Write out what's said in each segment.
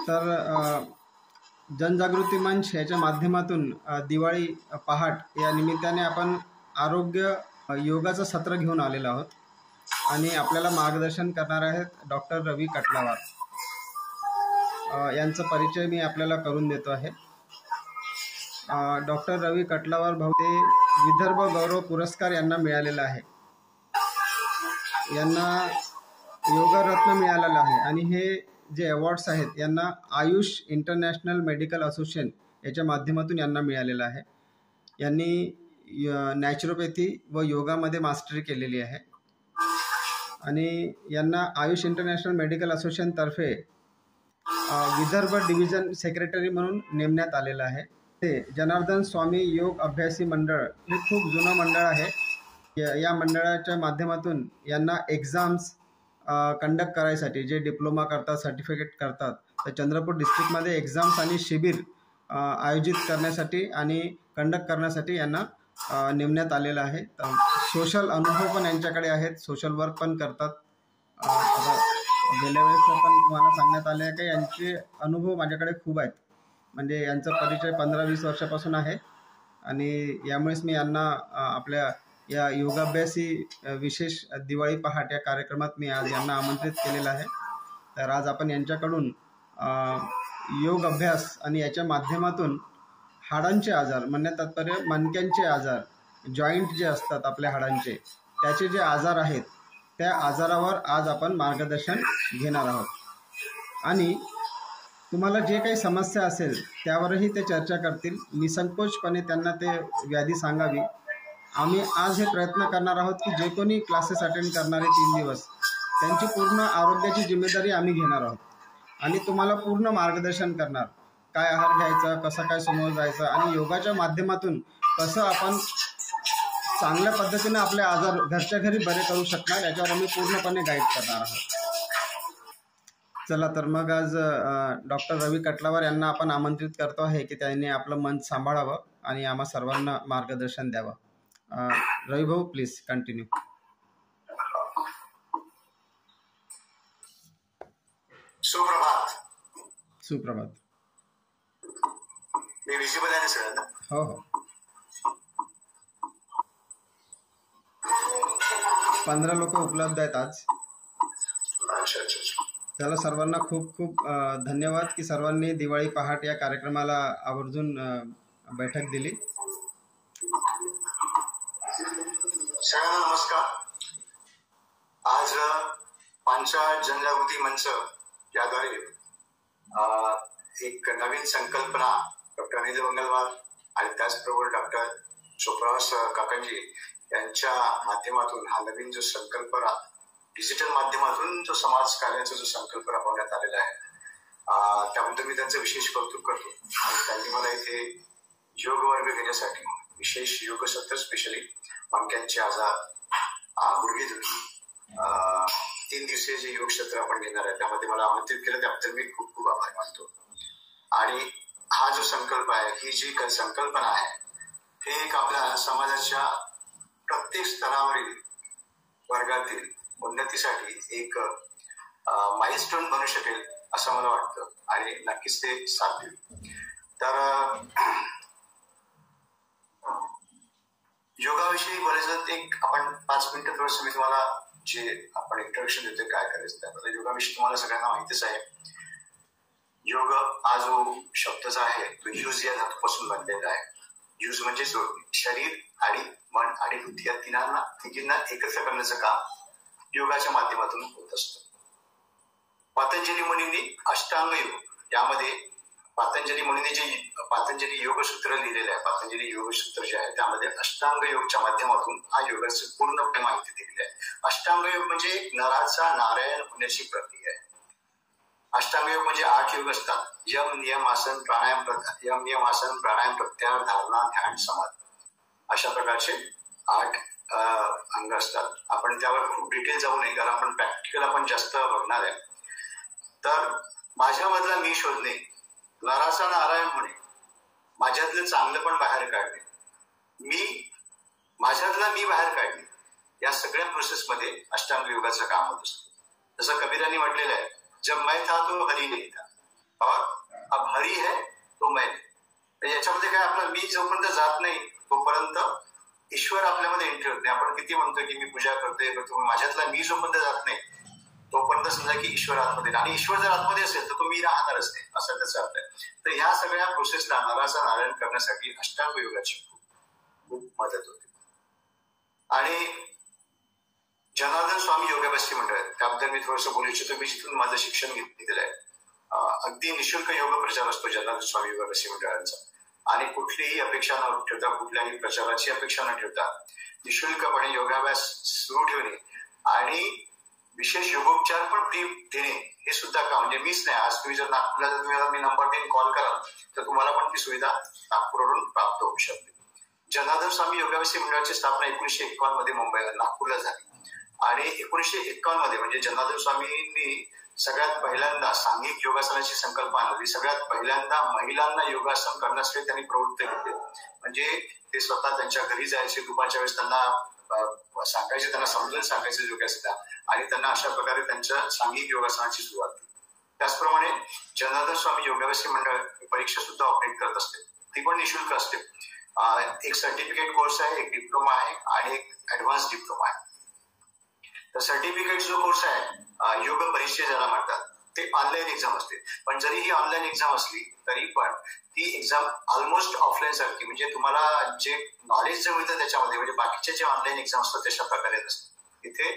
तर जनजागृती मंच याच्या माध्यमातून दिवाळी पहाट या निमित्ताने आपण आरोग्य योगाचं सत्र घेऊन आलेलो आहोत आणि आपल्याला मार्गदर्शन करणार आहेत डॉक्टर रवी कटलावार. यांचा परिचय मी आपल्याला करून देतो आहे. डॉक्टर रवी कटलावार भाऊ ते विदर्भ गौरव पुरस्कार यांना मिळालेला आहे. यांना योगरत्न मिळालेला आहे आणि हे जे अवॉर्ड्स आहेत यांना आयुष इंटरनॅशनल मेडिकल असोसिएशन याच्या माध्यमातून यांना मिळालेलं आहे. यांनी नॅचरोपॅथी व योगामध्ये मास्टरी केलेली आहे आणि यांना आयुष इंटरनॅशनल मेडिकल असोसिएशनतर्फे विदर्भ डिव्हिजन सेक्रेटरी म्हणून नेमण्यात आलेलं आहे. ते जनार्दन स्वामी योग अभ्यासी मंडळ हे खूप जुनं मंडळ आहे. या मंडळाच्या माध्यमातून यांना एक्झाम्स कंडक्ट करायसाठी जे डिप्लोमा करतात, सर्टिफिकेट करतात, तर चंद्रपूर डिस्ट्रिक्टमध्ये एक्झाम्स आणि शिबिर आयोजित करण्यासाठी आणि कंडक्ट करण्यासाठी यांना नेमण्यात आलेलं आहे. सोशल अनुभव पण यांच्याकडे आहेत, सोशल वर्क पण करतात. गेल्या वेळेस पण तुम्हाला सांगण्यात आले आहे की यांचे अनुभव माझ्याकडे खूप आहेत. म्हणजे यांचा परिचय 15-20 वर्षापासून आहे आणि यामुळेच मी यांना आपल्या या योगाभ्यासी विशेष दिवाळी पहाट या कार्यक्रमात मी आज यांना आमंत्रित केलेलं आहे. तर आज आपण यांच्याकडून योग अभ्यास आणि याच्या माध्यमातून हाडांचे आजार, म्हणण्यात तात्पर्य मणक्यांचे आजार, जॉईंट जे असतात आपल्या हाडांचे, त्याचे जे आजार आहेत त्या आजारावर आज आपण मार्गदर्शन घेणार आहोत आणि तुम्हाला जे काही समस्या असेल त्यावरही ते चर्चा करतील. निसंकोचपणे त्यांना ते व्याधी सांगावी. आम्ही आज हे प्रयत्न करणार आहोत की जे कोणी क्लासेस अटेंड करणारे 3 दिवस त्यांची पूर्ण आरोग्याची जिम्मेदारी आम्ही घेणार आहोत आणि तुम्हाला पूर्ण मार्गदर्शन करणार. काय आहार घ्यायचा, कसं काय समोर जायचं आणि योगाच्या माध्यमातून कसं आपण चांगल्या पद्धतीने आपले आजार घरच्या घरी बरे करू शकणार याच्यावर आम्ही पूर्णपणे गाईड करणार आहोत. चला तर मग आज डॉक्टर रवी कटलावार यांना आपण आमंत्रित करतो आहे की त्यांनी आपलं मन सांभाळावं आणि आम्हा सर्वांना मार्गदर्शन द्यावं. रवी भाऊ, प्लीज कंटिन्यू. सुप्रभात. सुप्रभात. मी विजिबल आहे सर? हो हो. 15 लोक उपलब्ध आहेत आज. अच्छा अच्छा अच्छा. त्याला सर्वांना खूप खूप धन्यवाद की सर्वांनी दिवाळी पहाट या कार्यक्रमाला आवर्जून बैठक दिली. सगळ्यांना नमस्कार. आज पांचाळ जनजागृती मंच याद्वारे एक नवीन संकल्पना डॉक्टर अनिल मंगलवार आणि त्याचबरोबर डॉक्टर सुप्रभात काकांजी यांच्या माध्यमातून हा नवीन जो संकल्पना डिजिटल माध्यमातून जो समाज कार्याचा जो संकल्प राबवण्यात आलेला आहे त्याबद्दल मी त्यांचं विशेष कौतुक करतो. आणि त्यांनी मला इथे योग वर्ग घेण्यासाठी विशेष योग सत्र, स्पेशली मणक्यांचे आजार, गुडघेदुखी 3 दिवसीय जे योग सत्र आपण घेणार आहे त्यामध्ये मला आमंत्रित केलं त्याबद्दल मी खूप खूप आभार मानतो. आणि हा जो संकल्प आहे, ही जी संकल्पना आहे, हे एक आपल्या समाजाच्या प्रत्येक स्तरावरील वर्गातील उन्नतीसाठी एक माइलस्टोन बनू शकेल असं मला वाटतं आणि नक्कीच ते साध्य. तर योगाविषयी बोलायचं एक आपण 5 मिनिटं थोडंसं मी तुम्हाला जे आपण इंट्रोडक्शन देतोय काय करायचं त्याबद्दल. योगाविषयी तुम्हाला सगळ्यांना माहितीच आहे. योग हा जो शब्द आहे तो यूज या धातूपासून बनलेला आहे. यूज म्हणजे जोडणे. शरीर आणि मन आणि बुद्धी या तिघींना एकत्र करण्याचं काम योगाच्या माध्यमातून होत असतं. पतंजली मुनींनी अष्टांग योग यामध्ये पतंजली मुनींनी जे पतंजली योगसूत्र लिहिलेलं आहे, पतंजली योगसूत्र जे आहे त्यामध्ये अष्टांग योगच्या माध्यमातून हा योगाची पूर्णपणे माहिती दिलेली आहे. अष्टांग योग म्हणजे नराचा नारायण होण्याची प्रक्रिया आहे. अष्टांग योग म्हणजे 8 योग असतात. यम, नियम, आसन, प्राणायाम, प्रत्याहार, धारणा, ध्यान, समाधी अशा प्रकारचे 8 अंग असतात. आपण त्यावर खूप डिटेल जाऊ नये कारण आपण प्रॅक्टिकल आपण जास्त बघणार आहे. तर माझ्यामधला मी शोधणे, नराचा नारायण होणे, माझ्यातलं चांगलं पण बाहेर काढणे, माझ्यातला मी बाहेर काढणे, या सगळ्या प्रोसेसमध्ये अष्टांग योगाचं काम होत असतं. जसं कबीरांनी म्हटलेलं आहे, जब मैं था तो हरी नहीं था. और अब हरी है तो मैं. याच्यामध्ये काय आपला मी जोपर्यंत जात नाही तोपर्यंत ईश्वर आपल्यामध्ये एंट्री होत नाही. आपण किती म्हणतोय की मी पूजा करतोय माझ्यातला मी जोपर्यंत जात नाही तोपर्यंत समजा की ईश्वर आतमध्ये, आणि ईश्वर जर आतमध्ये असेल तर तो मी राहणारच नाही असं त्याचा अर्थ आहे. तर ह्या सगळ्या प्रोसेसला नराचं नारायण करण्यासाठी अष्टांग योगाची खूप मदत होते. आणि जनार्दन स्वामी योगाभ्यासी मंडळ आहे त्याबद्दल मी थोडंसं बोलू इच्छितो. मी जिथून माझं शिक्षण घेतलेलं आहे. अगदी निशुल्क योग प्रचार असतो जनार्दन स्वामी योगाभ्यासी मंडळांचा, आणि कुठलीही अपेक्षा न ठेवता, कुठल्याही प्रचाराची अपेक्षा न ठेवता निशुल्कपणे योगाभ्यास सुरू ठेवणे आणि विशेष योगोपचार पण फ्री देणे हे सुद्धा का, म्हणजे मीच नाही, आज तुम्ही जर नागपूरला मी नंबर 3 कॉल कराल तर तुम्हाला पण ती सुविधा नागपूरवरून प्राप्त होऊ शकते. जनार्दन स्वामी योगाभ्यासी मंडळाची स्थापना 1951 मध्ये मुंबईला नागपूरला झाली, आणि 1951 मध्ये म्हणजे जनार्दन स्वामींनी सगळ्यात पहिल्यांदा सांघिक योगासनाची संकल्पना आणली. सगळ्यात पहिल्यांदा महिलांना योगासन करण्यासाठी त्यांनी प्रवृत्त केले. म्हणजे ते स्वतः त्यांच्या घरी जायचे, दुपारच्या वेळेस त्यांना सांगायचे, त्यांना समजून सांगायचे योगासना, आणि त्यांना अशा प्रकारे त्यांच्या सांघिक योगासनाची सुरुवात केली. त्याचप्रमाणे जनार्दन स्वामी योगाभ्यासी मंडळ परीक्षा सुद्धा ऑपरेट करत असते, ती पण निशुल्क असते. एक सर्टिफिकेट कोर्स आहे, एक डिप्लोमा आहे आणि एक ऍडव्हान्स डिप्लोमा आहे. तर सर्टिफिकेट जो कोर्स आहे योग परीक्षा ज्याला म्हणतात ते ऑनलाईन एक्झाम असते. पण जरी ही ऑनलाईन एक्झाम असली तरी पण ती एक्झाम ऑलमोस्ट ऑफलाईन सारखी, म्हणजे तुम्हाला जे नॉलेज जे मिळतं त्याच्यामध्ये, म्हणजे बाकीचे जे ऑनलाईन एक्झाम असतात तशा प्रकारे नसते. इथे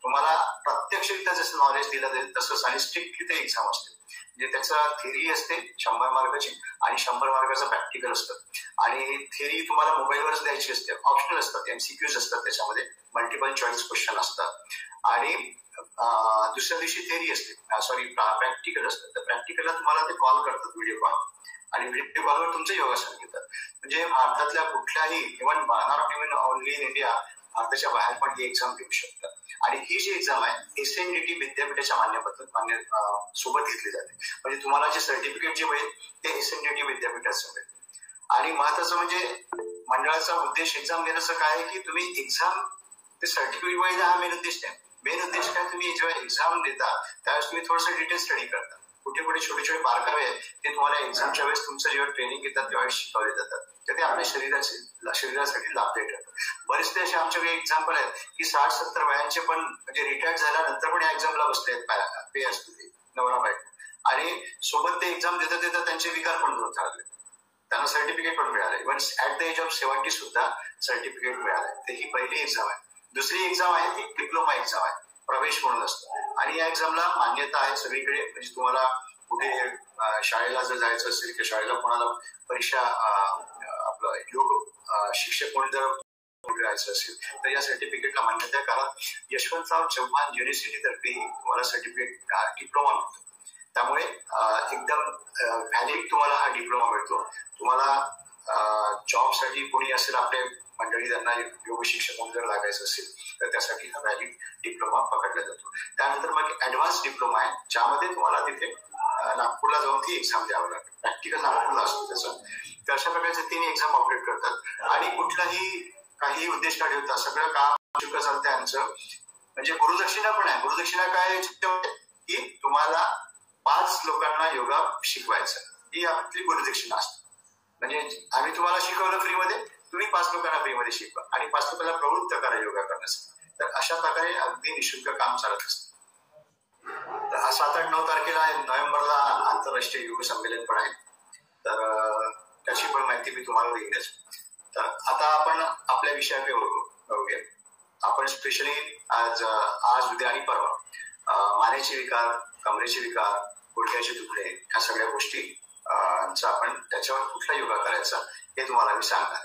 तुम्हाला प्रत्यक्षरित्या जसं नॉलेज दिलं जाईल तसंच, आणि स्ट्रिक्टली ते एक्झाम असते. म्हणजे त्याचा थेरी असते 100 मार्काची आणि 100 मार्काचं प्रॅक्टिकल असतं. आणि थेरी तुम्हाला मोबाईलवरच द्यायची असते, ऑप्शनल असतात, MCQs असतात, त्याच्यामध्ये मल्टिपल चॉईस क्वेश्चन असतात. आणि दुसऱ्या दिवशी थेरी असते, प्रॅक्टिकल असतं. तर प्रॅक्टिकलला तुम्हाला ते कॉल करतात व्हिडिओ कॉल, आणि व्हिडिओ कॉलवर तुमचं योगासन घेतात. म्हणजे भारतातल्या कुठल्याही, even not even only in India, भारताच्या बाहेर पण ही एक्झाम देऊ शकतात. आणि ही जी एक्झाम आहे SNDT विद्यापीठाच्या मान्य सोबत घेतली जाते. म्हणजे तुम्हाला जे सर्टिफिकेट जे मिळेल ते SNDT विद्यापीठाचं मिळेल. आणि महत्वाचं म्हणजे मंडळाचा उद्देश एक्झाम देण्याचं काय आहे की तुम्ही एक्झाम ते सर्टिफिकेट मिळेल हा मेन उद्देश नाही. मेन उद्देश काय, तुम्ही जेव्हा एक्झाम देता त्यावेळेस तुम्ही थोडंसं डिटेल स्टडी करता, कुठे कुठे छोटे छोटे बारकावे आहेत ते तुम्हाला एक्झामच्या वेळेस तुमचं जेव्हा ट्रेनिंग घेतात तेव्हा शिकवले जातात. तर ते आपल्या शरीरासाठी लाभदायी ठरतं. बरेचसे असे आमच्याकडे एक्झाम्पल आहेत की 60-70 वयांचे पण, म्हणजे रिटायर्ड झाल्यानंतर पण या एक्झामला बसले आहेत, पे असतो ते नवरा बायको, आणि सोबत ते एक्झाम देता देता त्यांचे विकार पण दूर झाले, त्यांना सर्टिफिकेट पण मिळाले. Even at the age of 70 सुद्धा सर्टिफिकेट मिळाले. तर ही पहिली एक्झाम आहे. दुसरी एक्झाम आहे ती डिप्लोमा एक्झाम आहे, प्रवेश म्हणून असतो, आणि या एक्झामला मान्यता आहे सगळीकडे. म्हणजे तुम्हाला कुठे शाळेला जर जायचं असेल किंवा शाळेला कोणाला परीक्षा आपलं योग शिक्षक म्हणून जर जायचं असेल तर या सर्टिफिकेटला मान्यता. कारण यशवंतराव चव्हाण युनिव्हर्सिटी तर्फे तुम्हाला सर्टिफिकेट डिप्लोमा मिळतो. त्यामुळे एकदम व्हॅलिड तुम्हाला हा डिप्लोमा मिळतो. तुम्हाला जॉबसाठी कोणी असेल आपल्या मंडळी, त्यांना योग शिक्षक म्हणून जर लागायचं असेल तर त्यासाठी हा व्हॅलिड डिप्लोमा पकडला जातो. त्यानंतर मग ऍडव्हान्स डिप्लोमा आहे, ज्यामध्ये तुम्हाला तिथे नागपूरला जाऊन ती एक्झाम द्यावं लागते. प्रॅक्टिकल नागपूरला असतो त्याचं. तर अशा प्रकारचे 3 एक्झाम ऑपरेट करतात. आणि कुठलाही काही उद्देश न ठेवता सगळं काम शुल्क चालतं यांचं. म्हणजे गुरुदक्षिणा पण आहे. गुरुदक्षिणा काय की तुम्हाला 5 लोकांना योगा शिकवायचं, ही आपली गुरुदक्षिणा असते. म्हणजे आम्ही तुम्हाला शिकवलं फ्रीमध्ये, तुम्ही 5 लोकांना फ्रीमध्ये शिकवा आणि 5 लोकांना प्रवृत्त करा योगा करण्यासाठी. तर अशा प्रकारे अगदी निशुल्क काम चालत असतं. तर 7-8-9 तारखेला नोव्हेंबरला आंतरराष्ट्रीय योग संमेलन पण आहे. तर त्याची पण माहिती मी तुम्हाला देईनच. तर आता आपण आपल्या विषयाकडे वळूया. आपण स्पेशली आज उद्या आणि परवा मानेचे विकार, कमरेचे विकार, गुडघ्याचे दुखणे, ह्या सगळ्या गोष्टी आपण त्याच्यावर कुठला योगा करायचा हे तुम्हाला मी सांगणार.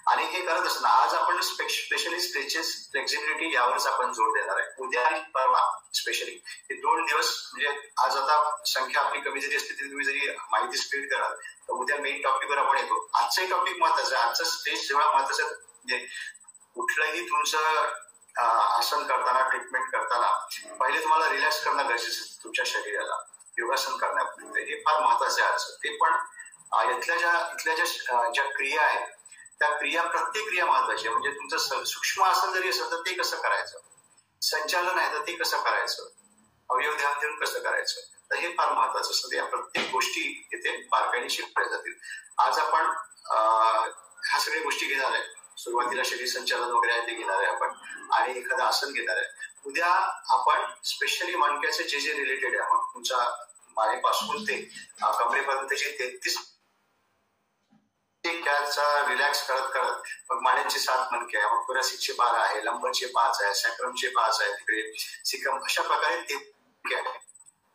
आणि हे करत असताना आज आपण स्पेशली स्ट्रेचेस, फ्लेक्झिबिलिटी यावरच आपण जोर देणार आहे. उद्या आणि परवा स्पेशली हे 2 दिवस, म्हणजे आज आता संख्या आपली कमी जरी असते तरी तुम्ही जरी माहिती स्प्रेड कराल तर उद्या मेन टॉपिकवर आपण येतो. आजचाही टॉपिक महत्वाचा आहे. आजचा स्ट्रेच जेवढा महत्वाचा आहे, म्हणजे कुठलंही तुमचं आसन करताना, ट्रीटमेंट करताना पहिले तुम्हाला रिलॅक्स करणं गरजेचं आहे तुमच्या शरीराला योगासन करण्यापूर्वी. हे फार महत्वाचं आहे आज. ते पण इथल्या ज्या क्रिया आहेत त्या क्रिया, प्रत्येक क्रिया महत्वाची आहे. म्हणजे तुमचं सूक्ष्म आसन जरी असेल तर ते कसं करायचं, संचालन आहे तर ते कसं करायचं, अवयव ध्यान देऊन कसं करायचं, तर हे फार महत्वाचं असतं. या प्रत्येक गोष्टी इथे बारकाईने शिकवल्या जातील. आज आपण ह्या सगळ्या गोष्टी घेणार आहे. सुरुवातीला शरीर संचालन वगैरे आहे ते घेणार आहे आपण, आणि एखादं आसन घेणार आहे. उद्या आपण स्पेशली मणक्याचे जे जे रिलेटेड आहे, मग तुमच्या मानेपासून ते कमरेपर्यंतचे 33 रिलॅक्स करत करत मग मानेचे 7 मणके आहे, मग thoracic चे 12 आहे, लंबरचे 5 आहे, सॅक्रमचे 5 आहे, तिकडे सिकम, अशा प्रकारे 33 आहे.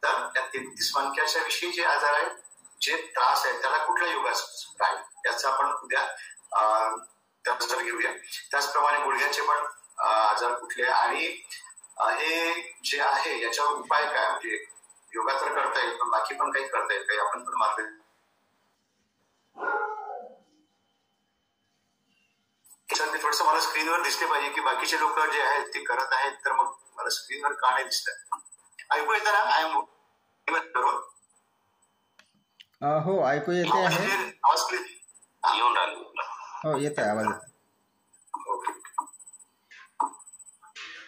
तर त्या 33 मणक्याच्या विषयी जे आजार आहेत, जे त्रास आहेत, त्याला कुठला योगासन राहील याचा आपण उद्या त्याबद्दल घेऊया. त्याचप्रमाणे गुडघ्याचे पण आजार कुठले, आणि हे जे आहे याच्यावर उपाय काय, म्हणजे योगा तर करता येईल पण बाकी पण काही करता येईल, काही आपण पण मार्ग. थोडस मला स्क्रीनवर दिसले पाहिजे की बाकीचे लोक जे आहेत ते करत आहेत, तर मग मला स्क्रीनवर का नाही दिसत? ऐकू येतं ना? हो, ऐकू येते आहे. आवाज क्लिअर येऊन राहिला? हो, येत आहे, आवाज येत.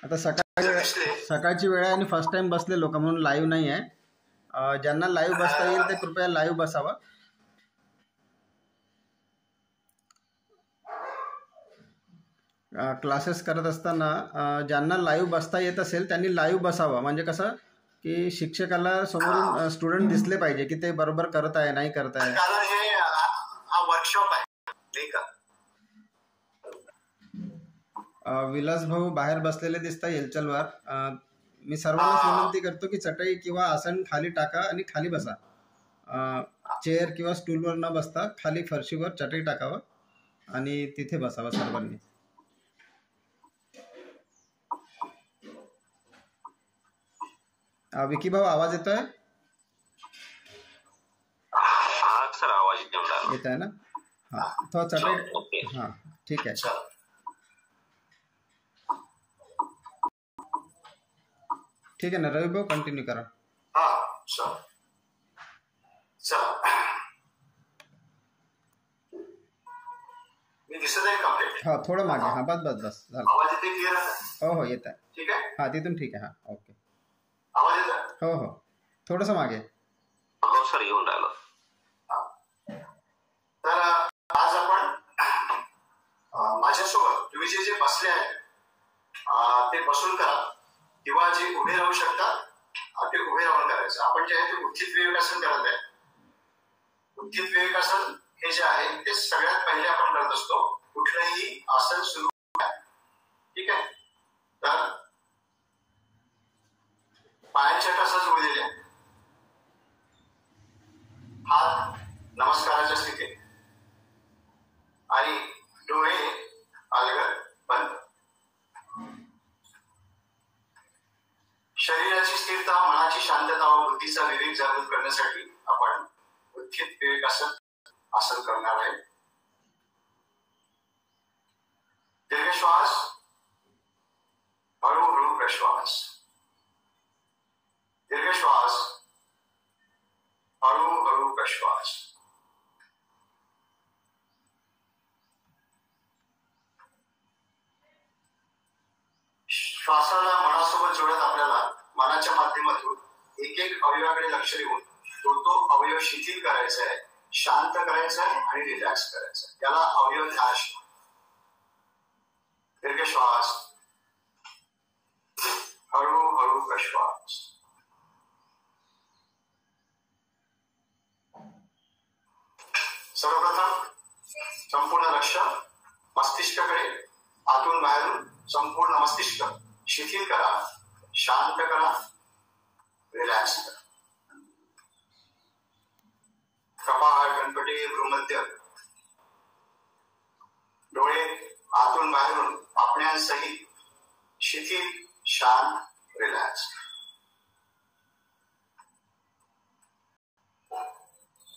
आता सकाळची वेळ आहे आणि फर्स्ट टाइम बसले लोक, म्हणून लाईव्ह नाही आहे. ज्यांना लाईव्ह बसता येईल ते कृपया लाईव्ह बसावं. क्लासेस करत असताना ज्यांना लाईव्ह बसता येत असेल त्यांनी लाईव्ह बसावं. म्हणजे कसं की शिक्षकाला समोरून स्टुडंट दिसले पाहिजे की ते बरोबर करत आहे नाही करत आहे. हा वर्कशॉप आहे नाही का? विलास भाऊ बाहेर बसलेले दिसता येलचलवर. मी सर्वांनाच विनंती करतो की चटई किंवा आसन खाली टाका आणि खाली बसा. चेअर किंवा स्टूलवर न बसता खाली फरशीवर चटई टाकावं आणि तिथे बसावं सर्वांनी. विकी भाऊ, आवाज येतोय? सर आवाज येत आहे ना? हा, तो चटई. हा, ठीक आहे. ठीक आहे ना रवी भाऊ, कंटिन्यू करा. मी दिसत आहे कंप्लीट? हा, थोडं मागे. हा, बस बस बस झालं. आवाज येते क्लिअर? हो हो, येत आहे. ठीक आहे. हा, तिथून ठीक आहे. हा, ओके. आवाज येत आहे? हो हो, थोडस मागे. हो सर, येऊन राहिलं. तर आज आपण माझ्यासोबत तुम्ही जे जे बसले आहेत ते बसून करा, किंवा जे उभे राहू शकतात ते उभे राहून करायचं. आपण जे आहे ते उत्थित विवेकासन करत आहे. उत्थित विवेकासन हे जे आहे ते सगळ्यात पहिले आपण करत असतो कुठलंही आसन सुरू. ठीक आहे? तर पायांच्या टसच उभे, हात नमस्काराच्या स्थितीत, आणि डोळे अलगद बंद. शरीराची स्थिरता, मनाची शांतता व बुद्धीचा विवेक जागृत करण्यासाठी आपण उत्थित विवेकासन आसन करणार आहे. दीर्घ श्वास, हळूहळू प्रश्वास. दीर्घ श्वास, हळूहळू प्रश्वास. श्वासाला मनासोबत जोडत आपल्याला मनाच्या माध्यमातून एक एक अवयवाकडे लक्ष देऊन तो अवयव शिथिल करायचा आहे, शांत करायचा आहे आणि रिलॅक्स करायचा आहे. त्याला अवयव ध्यान. दीर्घ श्वास, हळूहळू प्रश्वास. सर्वप्रथम संपूर्ण लक्ष मस्तिष्काकडे, आतून बाहेरून संपूर्ण मस्तिष्क शिथिल करा, शांत करा, रिलॅक्स करा. कपाळ, कणपटी, भ्रूमध्य, डोळे आतून बाहेरून पापण्यांसहित शिथिल, शांत, रिलॅक्स.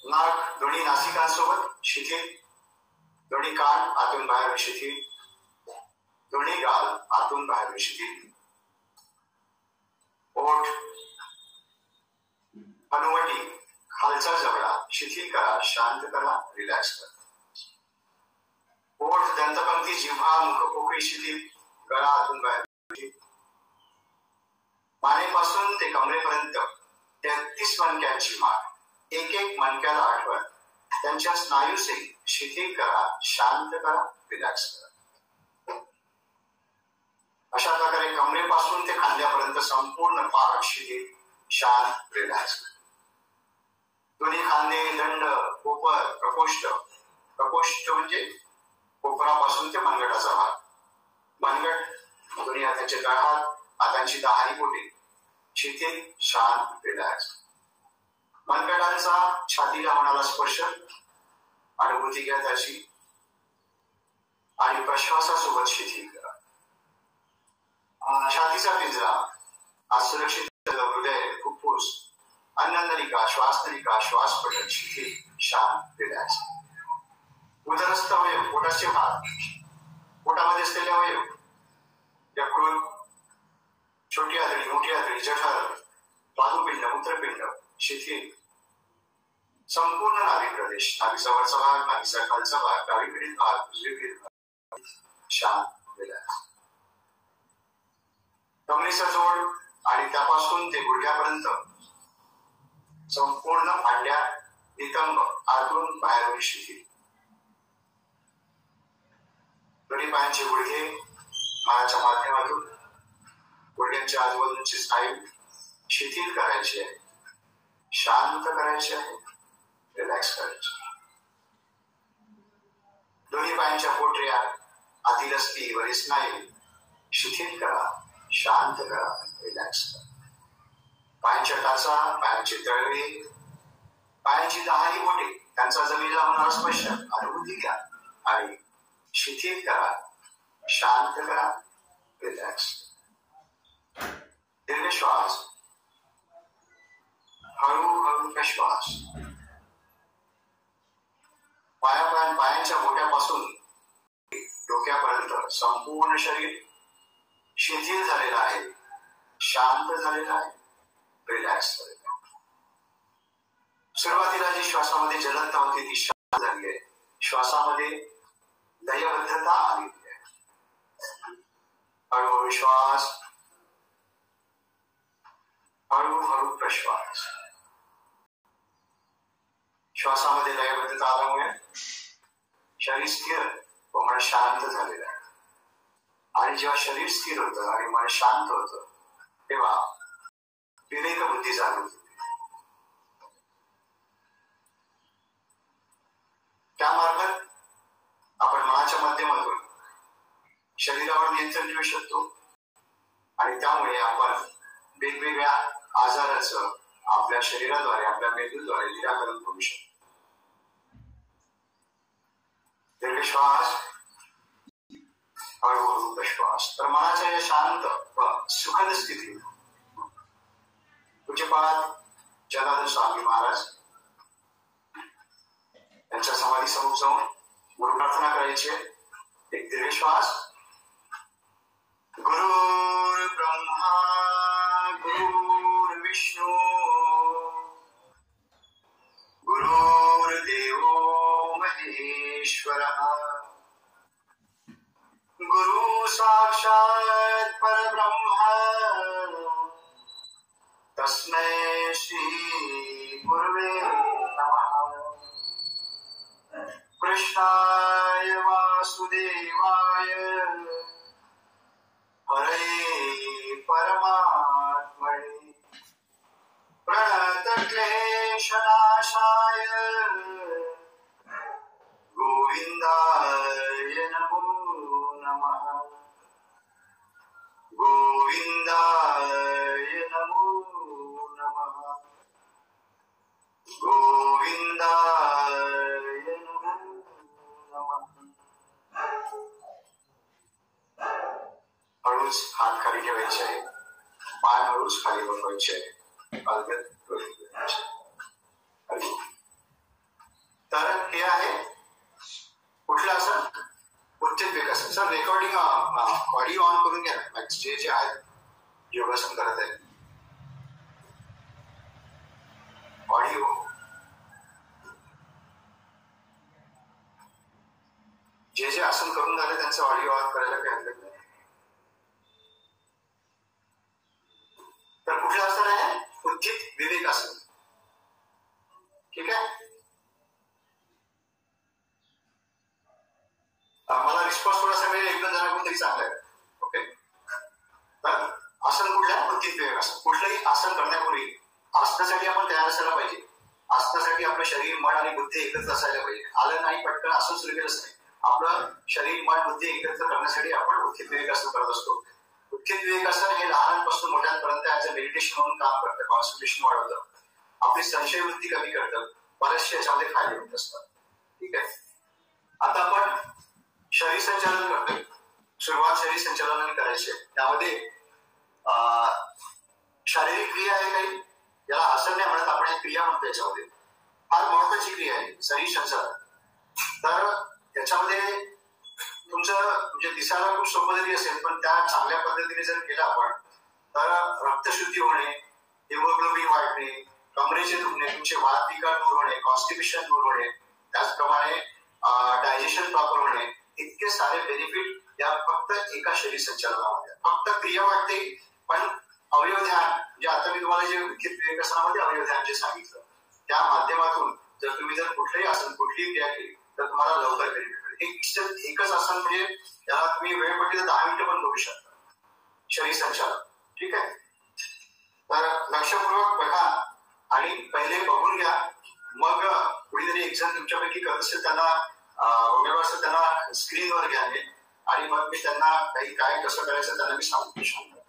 नाक दोन्ही नासिकांसोबत शिथिल, दोन्ही कान आतून बाहेरून शिथिल, दोन्ही गाल आतून बाहेरून शिथिल. ओठ, हनुवटी, खालचा जबडा शिथिल करा, शांत करा, रिलॅक्स करा. ओठ, दंतपंक्ती, जिव्हा, मुखपोकळी शिथिल, गळा आतून बाहेरून शिथिल. मानेपासून ते कमरेपर्यंत 33 मणक्यांची मान, एक एक मणक्याला आठवण त्यांच्या स्नायूचे शिथिल करा, शांत करा, रिलॅक्स करा. अशा प्रकारे कमरेपासून ते खांद्यापर्यंत संपूर्ण पाठ शिथिल, शांत, रिलॅक्स. दोन्ही खांदे, दंड, कोपर, प्रकोष्ठ. प्रकोष्ठ म्हणजे कोपरापासून ते मनगटाचा भाग. मनगट, दोन्ही हाताचे तळहात, हातांची दहाही बोटे शिथिल, शांत, रिलॅक्स. मनगटांचा छातीला मनाला स्पर्श, अनुभूती घ्या त्याची, आणि प्रश्वासासोबत शिथिल करा. छातीचा पिंजरा आज सुरक्षित. हृदय, फुफ्फुस, अन्ननलिका, श्वासनलिका, श्वासपटल शिथिल, शांत, रिलॅक्स. उदरस्थ अवयव, पोटाचे भाग, पोटामध्ये असलेले अवयव, यकृत, छोटी आतडी, मोठी आतडी, जठर, स्वादुपिंड, मूत्रपिंड शिथिल. संपूर्ण नाभी प्रदेश, नाभीचा वरचा भाग, नाभीचा खालचा भाग, डावीकडील भाग, उजवीकडील भाग शांत, रिलॅक्स. कमरेचा जोड आणि त्यापासून ते गुडघ्यापर्यंत संपूर्ण मांड्या, नितंब, आतून बाहेरून शिथिल. दोन्ही पायांचे गुडघे मानाच्या माध्यमातून गुडघ्यांच्या आजूबाजूची स्नायू शिथिल करायची आहे, शांत करायची आहे, रिलॅक्स करायची. दोन्ही पायांच्या पोटऱ्या, आतील अस्थी, वरील स्नायू शिथिल करा, शांत करा, रिलॅक्स करा. पायांच्या टाचा, पायांचे तळवे, पायांची दहाही बोटे, त्यांचा जमिनीला होणारा स्पर्श, अनुभूती घ्या आणि शिथिल करा, शांत करा, रिलॅक्स. दीर्घ श्वास, हळूहळू श्वास. पायांच्या बोट्यापासून डोक्यापर्यंत संपूर्ण शरीर शिथिल झालेलं आहे, शांत झालेलं आहे, रिलॅक्स झालेलं आहे. सुरुवातीला जी श्वासामध्ये जलदता होती ती शांत झाली आहे. श्वासामध्ये लयबद्धता आलेली आहे. हळूहळू श्वास, हळूहळू प्रश्वास. श्वासामध्ये लयबद्धता आल्यामुळे शरीर स्थिर व मन शांत झालेलं आहे. आणि जेव्हा शरीर स्थिर होतं आणि मन शांत होतं तेव्हा विवेक बुद्धी जागृत होते. त्यामार्फत आपण मनाच्या माध्यमातून शरीरावर नियंत्रण ठेवू शकतो आणि त्यामुळे आपण वेगवेगळ्या आजाराचं आपल्या शरीराद्वारे, आपल्या मेंदूद्वारे निराकरण करू शकतो. दीर्घ श्वास, हळूहळू श्वास. तर मनाच्या या शांत व सुखद स्थितीत पूज्यपाद जनार्दन स्वामी महाराज यांच्या समाधी समोर जाऊन गुरु प्रार्थना करायची. एक दीर्घ श्वास. गुरुर् ब्रह्मा गुरुर्विष्णू गुरुर्देवो महेश्वरः गुरु साक्षात् परब्रह्म तस्मै श्री गुरुवे नमः. कृष्णाय वासुदेवाय हरे परमात्मने प्रणतक्लेशनाशाय गोविंदाय नमो नमः. गोविंदाय नमो नमः. गोविंदाय नमो नमः. हळूच हात खाली ठेवायचे आहे, पाय हळूच खाली बसवायचे आहे. तर हे आहे कुठलं आसन? उत्तेज विकासन. सर रेकॉर्डिंग ऑडिओ ऑन करून घ्या. जे जे आहेत योगासन करत आहेत ऑडिओ जे जे आसन करून झाले त्यांचं ऑडिओ ऑन करायला काही हरकत नाही. तर कुठलं आसन आहे? उत्थित विवेक आसन. त्याच्यासाठी चांगलं आहे. ओके, तर आसन कुठल्या बुद्धित विवेक आसन. कुठलंही आसन करण्यापूर्वी आसनासाठी आपण तयार असायला पाहिजे. आसनासाठी आपलं शरीर मन आणि बुद्धी एकत्र असायला पाहिजे. आलं नाही पटकन आसन सुरू केलंच नाही. आपलं शरीर मन बुद्धी एकत्र करण्यासाठी आपण उत्थित विवेकासन करत असतो. उत्थित विवेकासन हे लहानांपासून मोठ्यांपर्यंत ॲज अ मेडिटेशन म्हणून काम करतं. कॉन्सन्ट्रेशन वाढवतं, आपली संशय वृत्ती कमी करतं, बरेचसे याच्यामध्ये फायदे होत असतात. ठीक आहे, आता आपण शरीर संचालन करतोय. सुरुवात शरीर संचालनाने करायची आहे. त्यामध्ये शारीरिक क्रिया आहे काही, याला आसन नाही म्हणत आपण, क्रिया म्हणतो. याच्यामध्ये फार महत्वाची क्रिया आहे शरीर संचालन. तर याच्यामध्ये तुमचं म्हणजे दिसायला खूप सोपं जरी असेल, पण त्या चांगल्या पद्धतीने जर केलं आपण तर रक्तशुद्धी होणे, हिमोग्लोबिन वाढणे, कमरेचे दुखणे, तुमचे वात विकार दूर होणे, कॉन्स्टिपेशन दूर होणे, त्याचप्रमाणे डायजेशन प्रॉपर होणे, इतके सारे बेनिफिट या फक्त एका शरीर संचालनामध्ये. फक्त क्रिया वाटते, पण अवयव ध्यान म्हणजे आता मी तुम्हाला जे उत्थित विवेकासनामध्ये अवयव ध्यान जे सांगितलं त्या माध्यमातून जर तुम्ही जर कुठलंही आसन कुठलीही क्रिया केली तर तुम्हाला लवकर बेनिफिट मिळेल. एकच आसन म्हणजे त्याला तुम्ही वेळ पडली तर 10 मिनिटं पण करू शकता शरीर संचालन. ठीक आहे, तर लक्षपूर्वक बघा आणि पहिले बघून घ्या. मग कुणीतरी एक जण तुमच्यापैकी करत असेल त्यांना वगैरे असेल त्यांना स्क्रीनवर घ्या आणि मग मी त्यांना काही काय कसं करायचं त्यांना मी सांगतो.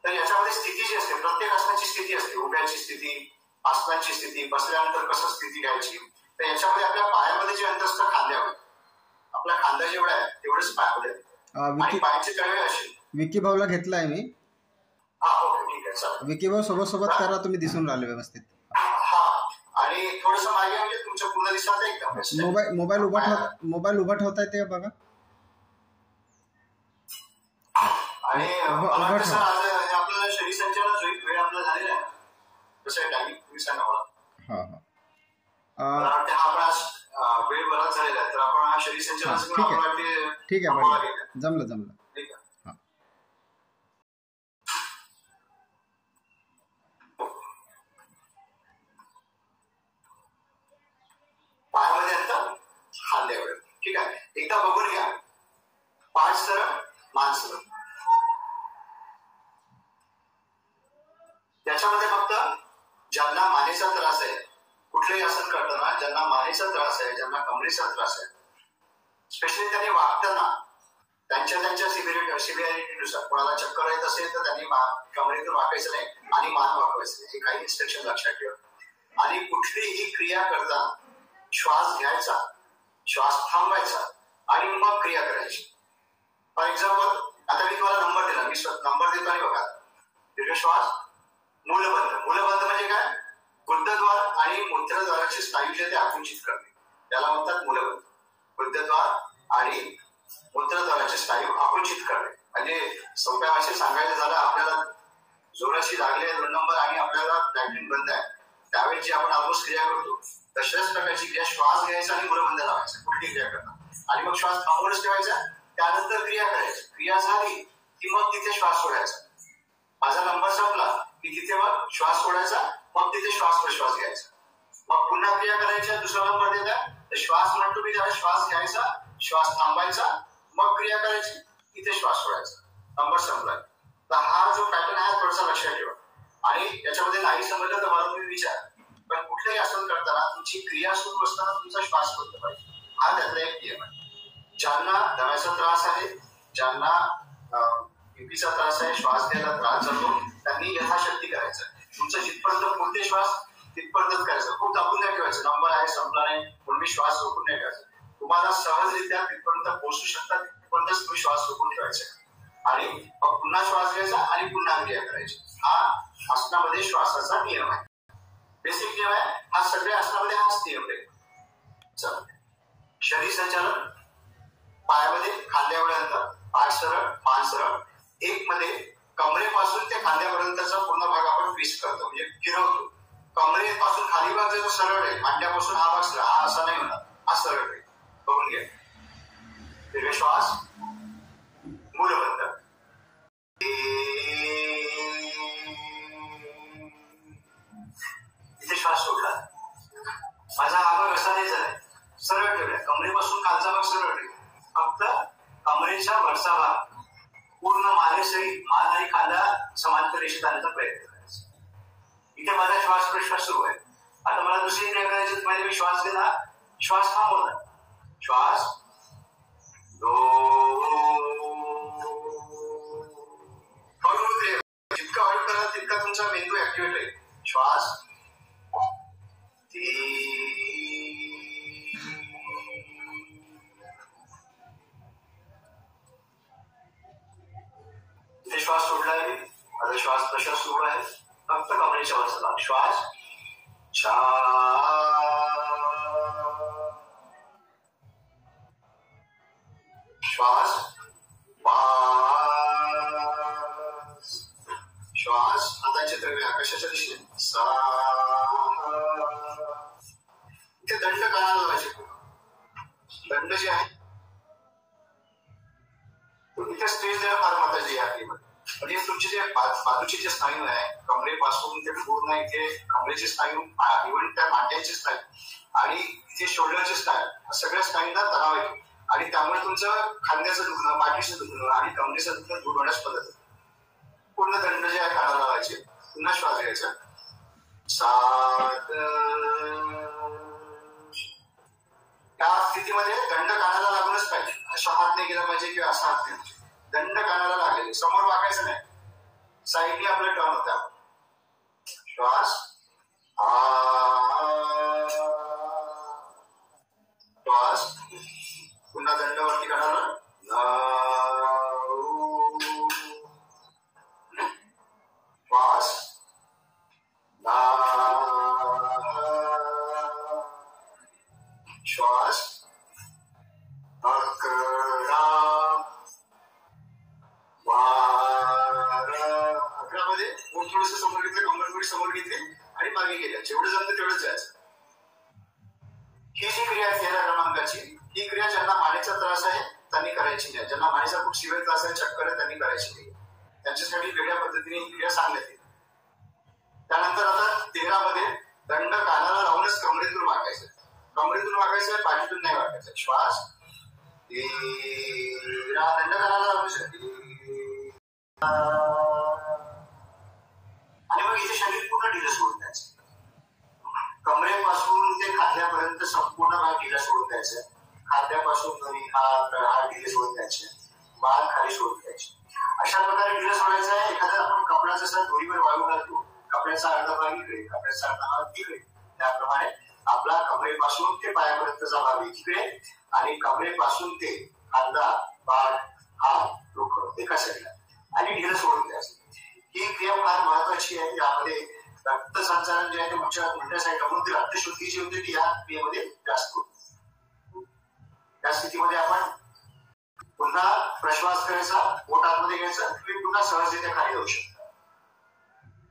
तर याच्यामध्ये स्थिती जी असते, प्रत्येक आसनाची स्थिती असते. उभ्याची स्थिती, आसनाची स्थिती, बसल्यानंतर कसं स्थिती घ्यायची. तर याच्यामध्ये आपल्या पायामध्ये जे अंतर असतं खांद्यावर, आपला खांदा जेवढा आहे तेवढंच पायामध्ये आणि पायाचे तळवे असे. विकी भाऊला घेतलाय मी. हा, ओके, ठीक आहे, चालेल. विकी भाऊ सोबत करा, तुम्ही दिसून राहिले व्यवस्थित. हा, आणि थोडस मागे म्हणजे तुमच्या पूर्ण दिसत एकदम. मोबाईल उभा ठेवता येते बघा. आणि मला कसं आपल्याला शरीर संचालन वेळ आपला झालेला आहे. कसं आहे टायमिंग तुम्ही सांगा मला. मला वाटतं हा आपला वेळ बराच झालेला आहे, तर आपण हा शरीर संचालन ठीक आहे, जमलं. ठीक आहे, पायामध्ये अंतर खांद्यावर. ठीक आहे, एकदा बघून घ्या. पाठ सरळ, मान सरळ. याच्यामध्ये फक्त ज्यांना मानेचा त्रास आहे, कुठलेही आसन करताना ज्यांना मानेचा त्रास आहे, ज्यांना कमरेचा त्रास आहे, स्पेशली त्यांनी वागताना त्यांच्या सिव्हिरिटीनुसार कोणाला चक्कर येत असेल तर त्यांनी कमरेतून वाकायचं नाही आणि मान वाकवायचं नाही. हे काही इन्स्ट्रक्शन लक्षात ठेवा. आणि कुठलीही क्रिया करताना श्वास घ्यायचा, श्वास थांबायचा आणि मग क्रिया करायची. फॉर एक्झाम्पल आता मी तुम्हाला नंबर दिला, मी नंबर देतो आणि बघा. दीर्घ श्वास, मूलबंध. मूलबंध म्हणजे काय? गुदद्वार आणि मूत्रद्वाराचे स्नायू जे ते आकुंचित करणे, त्याला म्हणतात मूलबंध. गुदद्वार आणि मूत्रद्वाराचे स्नायू आकुंचित करणे म्हणजे सोप्या भाषेत सांगायचं झालं, आपल्याला जोराशी लागले 2 नंबर आणि आपल्याला लॅट्रिन बंद आहे, त्यावेळी जी आपण ऑलमोस्ट क्रिया करतो तशाच प्रकारची क्रिया श्वास घ्यायचा आणि मूलबंध लावायचा कुठली क्रिया करता आणि मग श्वास थांबवूनच ठेवायचा, त्यानंतर क्रिया करायची. क्रिया झाली की मग तिथे श्वास सोडायचा. माझा नंबर संपला की तिथे मग श्वास सोडायचा, मग तिथे श्वास प्रश्वास घ्यायचा, मग पुन्हा क्रिया करायच्या. दुसरा नंबर देता तर श्वास म्हणतो मी त्याला श्वास घ्यायचा, श्वास थांबायचा, मग क्रिया करायची, तिथे श्वास सोडायचा. नंबर संपला. तर हा जो पॅटर्न आहे थोडासा लक्षात ठेवा. आणि याच्यामध्ये नाही समजलं तर मला तुम्ही विचार. पण कुठलंही आसन करताना तुमची क्रिया सुरू असताना तुमचा श्वास बंद पाहिजे, हा त्यातला एक नियम आहे. ज्यांना दम्याचा त्रास आहे, ज्यांना बीपीचा त्रास आहे, श्वास घ्यायला त्रास जातो, त्यांनी यथाशक्ती करायचं. तुमचं जिथपर्यंत पुरते श्वास तिथपर्यंत करायचं. खूप दाबून नाही ठेवायचं. नंबर आहे संपला नाही म्हणून मी श्वास रोखून नाही ठेवायचा. तुम्हाला सहजरित्या तिथपर्यंत पोहोचू शकता तिथपर्यंतच तुम्ही श्वास रोखून ठेवायचा आणि मग पुन्हा श्वास घ्यायचा आणि पुन्हा क्रिया करायची. हा आसनामध्ये श्वासाचा नियम आहे, बेसिक नियम आहे. हा सगळ्या आसनामध्ये हाच नियम आहे. चला, शरीर संचालन. पायामध्ये खांद्यावर अंतर, पाय सरळ, मान सरळ. एक मध्ये कमरेपासून ते खांद्यापर्यंतचा पूर्ण भाग आपण ट्विस्ट करतो म्हणजे फिरवतो. कमरेपासून खाली भाग जो सरळ आहे, मांड्यापासून हा भाग सरळ, हा असा नाही होणार, हा सरळ आहे. बघून घ्या. दीर्घ श्वास, मूलबंध. इथे श्वास सोडला. माझा हा भाग असा नाही झालाय, सरळ ठेवलाय. कमरेपासून खालचा भाग सरळ ठेवला. फक्त कमरेचा वरचा भाग पूर्ण मानेसहित मान आणि खांदा समांतर रेषेत आणण्याचा प्रयत्न करायचा. इथे माझा श्वास प्रश्वास सुरू आहे. आता मला दुसरी क्रिया करायची. म्हणजे मी श्वास घेणार, श्वास थांबवणार, श्वास हळूहळू क्रिया. जितका हळू करा तितका तुमचा मेंदू ऍक्टिव्हेट होईल. श्वास श्वास सोडला आहे. आता श्वास प्रश्वास सुरू आहे. फक्त कमरेच्या वरचा श्वास श्वास श्वास. आता चित्र आकाशाच्या दिशेने इथे दंड कानाला लावायचे. दंड जे आहे इथे स्ट्रेस देणं फार महत्वाचे आहे आपली. म्हणजे तुमचे जे बाजूचे जे स्नायू आहे कमरेपासून ते पूर्ण इथे कमरेचे स्नायू, इव्हन त्या मांड्याचे स्नायू आणि इथे शोल्डरचे स्नायू, सगळ्या स्नायूंना तणाव येतो आणि त्यामुळे तुमचं खांद्याचं दुखणं, पाठीचं दुखणं आणि कमरेचं दुखणं दूर होण्यास मदत होते. पूर्ण दंड जे आहे कानाला लावायचे. पुन्हा श्वास घ्यायचा. 7. त्या स्थितीमध्ये दंड कानाला लागूनच पाहिजे. असा हात नाही गेला पाहिजे किंवा असा हात नाही. दंड कानाला लागेल. समोर वाकायचं नाही. साईडने आपलं टर्न होता. श्वास श्वास. पुन्हा दंडावरती काढायला श्वास श्वास. 11 मध्ये पोट थोडंसं समोर घेतलं, कमर थोडी समोर घेतली आणि मागे गेल्या. जेवढं जमतं तेवढंच जायचं. ही जी क्रिया आहे 13 क्रमांकाची, ही क्रिया ज्यांना मानेचा त्रास आहे त्यांनी करायची नाही. ज्यांना मानेचा खूप सिव्हिअर त्रास आहे, चक्कर आहे, त्यांनी करायची नाही. त्यांच्यासाठी वेगळ्या पद्धतीने ही क्रिया सांगण्यात येईल. त्यानंतर आता 13 मध्ये दंड कानाला लावूनच कमरेतून वाकायचं. कमरेतून वाकायचं, पाठीतून नाही वाकायचं. श्वास 13. दंड कानाला लावून आणि मग इथे शरीर पूर्ण ढिलं सोडून द्यायचं. कमरेपासून ते खांद्यापर्यंत संपूर्ण भाग ढिला सोडून द्यायचं. खांद्यापासून दोन्ही हात ढिले सोडून द्यायचे, मान खाली सोडून द्यायचे. अशा प्रकारे ढिलं सोडायचं आहे. एखादा आपण कपडा जसा दोरीवर वाळू घालतो, कपड्याचा अर्धा भाग इकडे, कपड्याचा अर्धा भाग तिकडे, त्याप्रमाणे आपला कमरेपासून ते पायापर्यंतचा भाग तिकडे आणि कमरेपासून ते खांदा, पाठ, हात, डोकं एका साईडला आणि ढिलं सोडून द्यायचं. ही क्रिया फार महत्वाची आहे. यामध्ये रक्त संचालन जे आहे ते उलट्या साईडला म्हणून रक्तशुद्धी जी होते ती या क्रियेमध्ये जास्त होते. त्या स्थितीमध्ये आपण पुन्हा प्रश्वास करायचा, पोट आतमध्ये घ्यायचं, तुम्ही पुन्हा सहजरित्या खाली जाऊ शकता.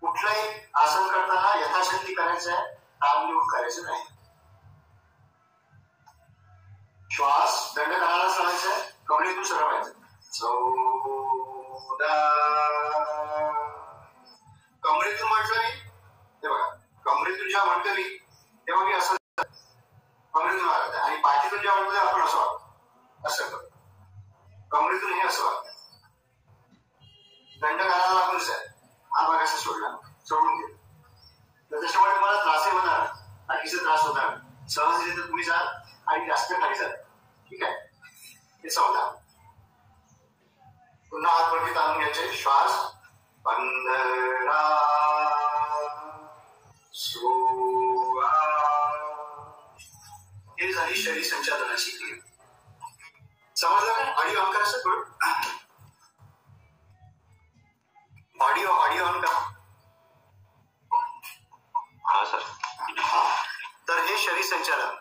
कुठलंही आसन करताना यथाशक्ती करायचं आहे, ताण देऊन करायचं नाही. श्वास दंड कानाला सोडायचा आहे, कमरेतून सरवायचं. 14. कमरेतून म्हटलं मी, हे बघा कमरेतून जेव्हा म्हणतो मी तेव्हा मी असं कमरेतून वागत आणि पाठीतून जेव्हा म्हणतो आपण असं वागतो. असं करतो. कमरेतून हे असं वागतं. दंड कानाला लागूनच आहे. हा भाग असं सोडला, सोडून घे. त्याच्यामुळे तुम्हाला त्रासही होणार, पाठीचा त्रास होणार. सहजरित्या तुम्ही जा आणि जास्त खाली जा. ठीक आहे. हे 14. पुन्हा हात वरती ताणून घ्यायचे. श्वास 15. 16. हे झाली शरीर संचालनाची क्रिया. समजलं का? ऑडिओ ऑन करा सर. ऑडिओ ऑन करा. हा सर. हा, तर हे शरीर संचालन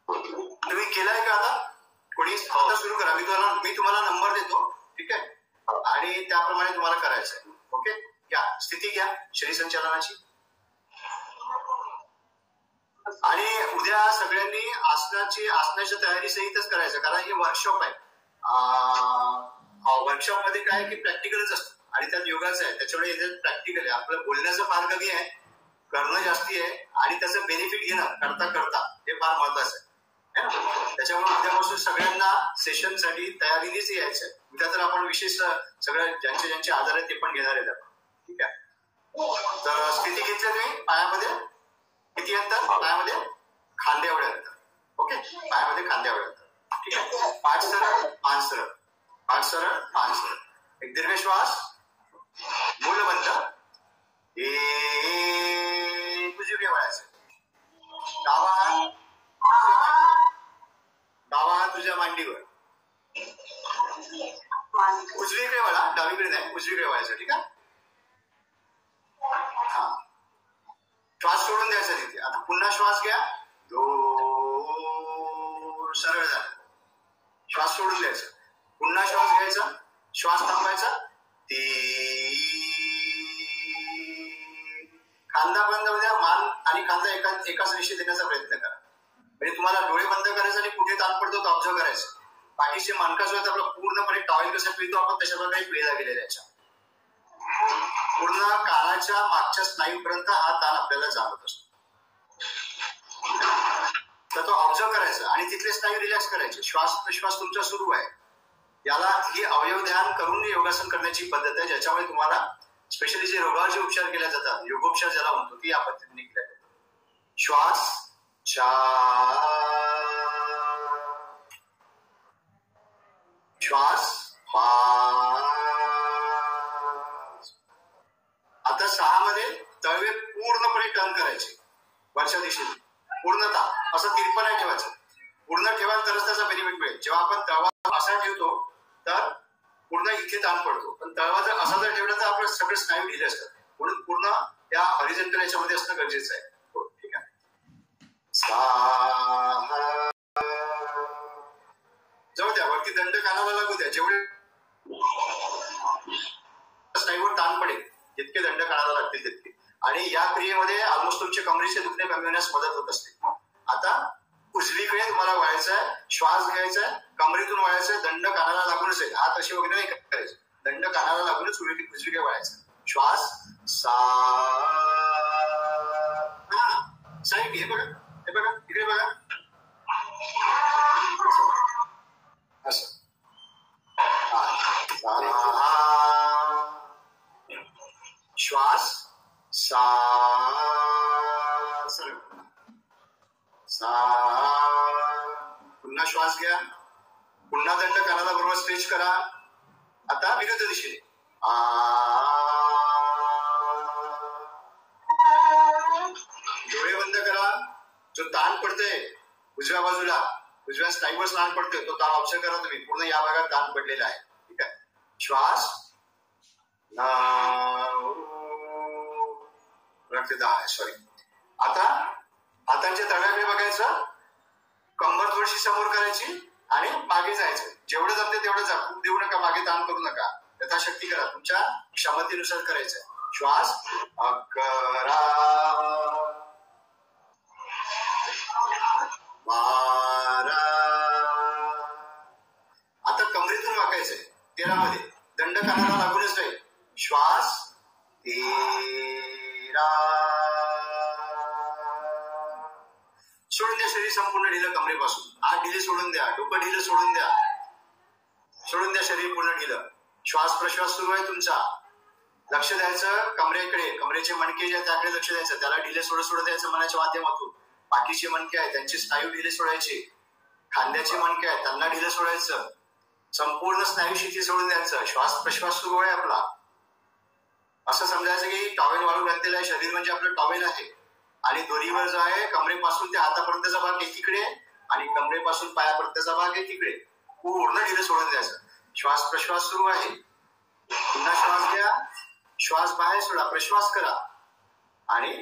तुम्ही केलंय का? आता कोणी आता सुरू करा. मी तुम्हाला नंबर देतो. ठीक आहे. आणि त्याप्रमाणे तुम्हाला करायचं आहे. ओके. घ्या स्थिती, घ्या शरीर संचालनाची. आणि उद्या सगळ्यांनी आसनाच्या तयारी सहितच करायचं, कारण हे वर्कशॉप आहे. वर्कशॉप मध्ये काय की प्रॅक्टिकलच असतं आणि त्यात योगाचं आहे. त्याच्यामुळे प्रॅक्टिकल आहे. आपलं बोलण्याचा भाग कमी आहे, करणं जास्ती आहे आणि त्याचं बेनिफिट घेणं करता करता हे फार महत्वाचं आहे. है ना. त्याच्यामुळे उद्यापासून सगळ्यांना सेशनसाठी तयारीनेच यायचं आहे. उद्या तर आपण विशेष सगळ्या ज्यांचे आजार आहेत ते पण घेणार आहेत आपण. ठीक आहे. तर स्थिती घेतली तुम्ही पायामध्ये किती अंतर, पायामध्ये खांदे एवढे अंतर. ओके, पायामध्ये खांदे एवढे अंतर. ठीक आहे. पाठ सरळ, मान सरळ, पाठ सरळ, मान सरळ. एक दीर्घ श्वास, मूल बंद. उजवीकडे वळायचं. डावा हात तुझ्या मांडीवर. उजवीकडे वळा, डावीकडे नाही, उजवीकडे वळायचं. ठीक आहे. हा, श्वास सोडून द्यायचा तिथे. आता पुन्हा श्वास घ्या. सरळ झालं. श्वास सोडून द्यायचा. पुन्हा श्वास घ्यायचा, श्वास थांबायचा. खांदा बंद होऊ द्या. मान आणि खांदा एकाच दिशेत देण्याचा प्रयत्न करा. म्हणजे तुम्हाला डोळे बंद करायचे आणि कुठे ताण पडतो तो ऑब्झर्व करायचं. पाठीचे मणका जो आहे आपला पूर्णपणे टॉवेल कसं पिळतो आपण त्याच्याप्रमाणे पिळला गेलेला याच्या पूर्ण कानाच्या मागच्या स्नायूपर्यंत हा ताण आपल्याला जाणवत असतो. तर तो ऑब्झर्व करायचा आणि तिथले स्नायू रिलॅक्स करायचे. श्वास प्रश्वास तुमचा सुरू आहे. याला ही अवयव ध्यान करून योगासन करण्याची पद्धत आहे, ज्याच्यामुळे तुम्हाला स्पेशली जे रोगावरचे उपचार केले जातात, योगोपचार ज्याला म्हणतो, ती या पद्धतीने केल्या जातात. श्वास श्वास 5. आता 6 मध्ये तळवे पूर्णपणे टर्न करायचे वरच्या दिशेने. पूर्णता असं तिरपं नाही ठेवायचं. पूर्ण ठेवाल तरच त्याचा बेनिफिट मिळेल. जेव्हा आपण तळवा असा ठेवतो तर पूर्ण इथे ताण पडतो, पण तळवा जर असा जर ठेवला तर आपलं सगळे स्नायू ढिले असतात. म्हणून पूर्ण या हॉरिझॉन्टल याच्यामध्ये असणं गरजेचं आहे. ठीक आहे. जाऊ द्या, वरती दंड कानाला लागू द्या. जेवढे स्नायूवर ताण पडेल जितके दंड कानाला लागतील तितके. आणि या क्रियेमध्ये ऑलमोस्ट तुमचे कमरेचे दुखणे कमी होण्यास मदत होत असते. आता उजवीकडे तुम्हाला वळायचं आहे, श्वास घ्यायचा आहे, कमरेतून वळायचं आहे, दंड कानाला लागूनच आहे. हात असे वगैरे नाही करायचे, दंड कानाला लागूनच उजवीकडे वळायचं. श्वास 7. साईड हे बघा, हे बघा, इकडे बघा, असं. श्वास 7. पुन्हा श्वास घ्या. पुन्हा दंड कानाला बरोबर स्ट्रेच करा. आता विरुद्ध दिशेने. डोळे बंद करा. जो ताण पडतोय उजव्या बाजूला, उजव्या स्नायूवर ताण पडतोय, तो ताण ऑब्झर्व करा तुम्ही. पूर्ण या भागात ताण पडलेला आहे. ठीक आहे. श्वास 10. सॉरी. आता हातांच्या तळव्याकडे बघायचं, कंबर थोडीशी समोर करायची आणि मागे जायचं. जेवढं जमते तेवढं जा. खूप देऊ नका, मागे ताण करू नका. यथाशक्ती करा, तुमच्या क्षमतेनुसार करायचं. श्वास 11, 12. आता कमरेतून वाकायचंय 13 मध्ये. दंड कानाला लागूनच राहील. श्वास 13. सोडून द्या शरीर संपूर्ण ढिलं कमरेपासून. हात ढिले सोडून द्या, डोकं ढिलं सोडून द्या. सोडून द्या शरीर पूर्ण ढिलं. श्वास प्रश्वास सुरू आहे तुमचा. लक्ष द्यायचं कमरेकडे. कमरेचे मणके जे त्याकडे लक्ष द्यायचं. त्याला ढिले सोडत द्यायचं मनाच्या माध्यमातून. पाठीचे मणके आहेत त्यांचे स्नायू ढिले सोडायचे. खांद्याचे मणके आहेत त्यांना ढिलं सोडायचं. संपूर्ण स्नायू शिथी सोडून द्यायचं. श्वास प्रश्वास सुरू आहे आपला. असं समजायचं की टॉवेल वाळू घातलेलं आहे. शरीर म्हणजे आपलं टॉवेल आहे आणि दोरीवर जो आहे कमरेपासून ते हातापर्यंतचा भाग एकीकडे आणि कमरेपासून पायापर्यंतचा भाग एकीकडे. पूर्ण ढिलं सोडून द्यायचं. श्वास प्रश्वास सुरू आहे. पुन्हा श्वास घ्या. श्वास बाहेर सोडा. प्रश्वास करा. आणि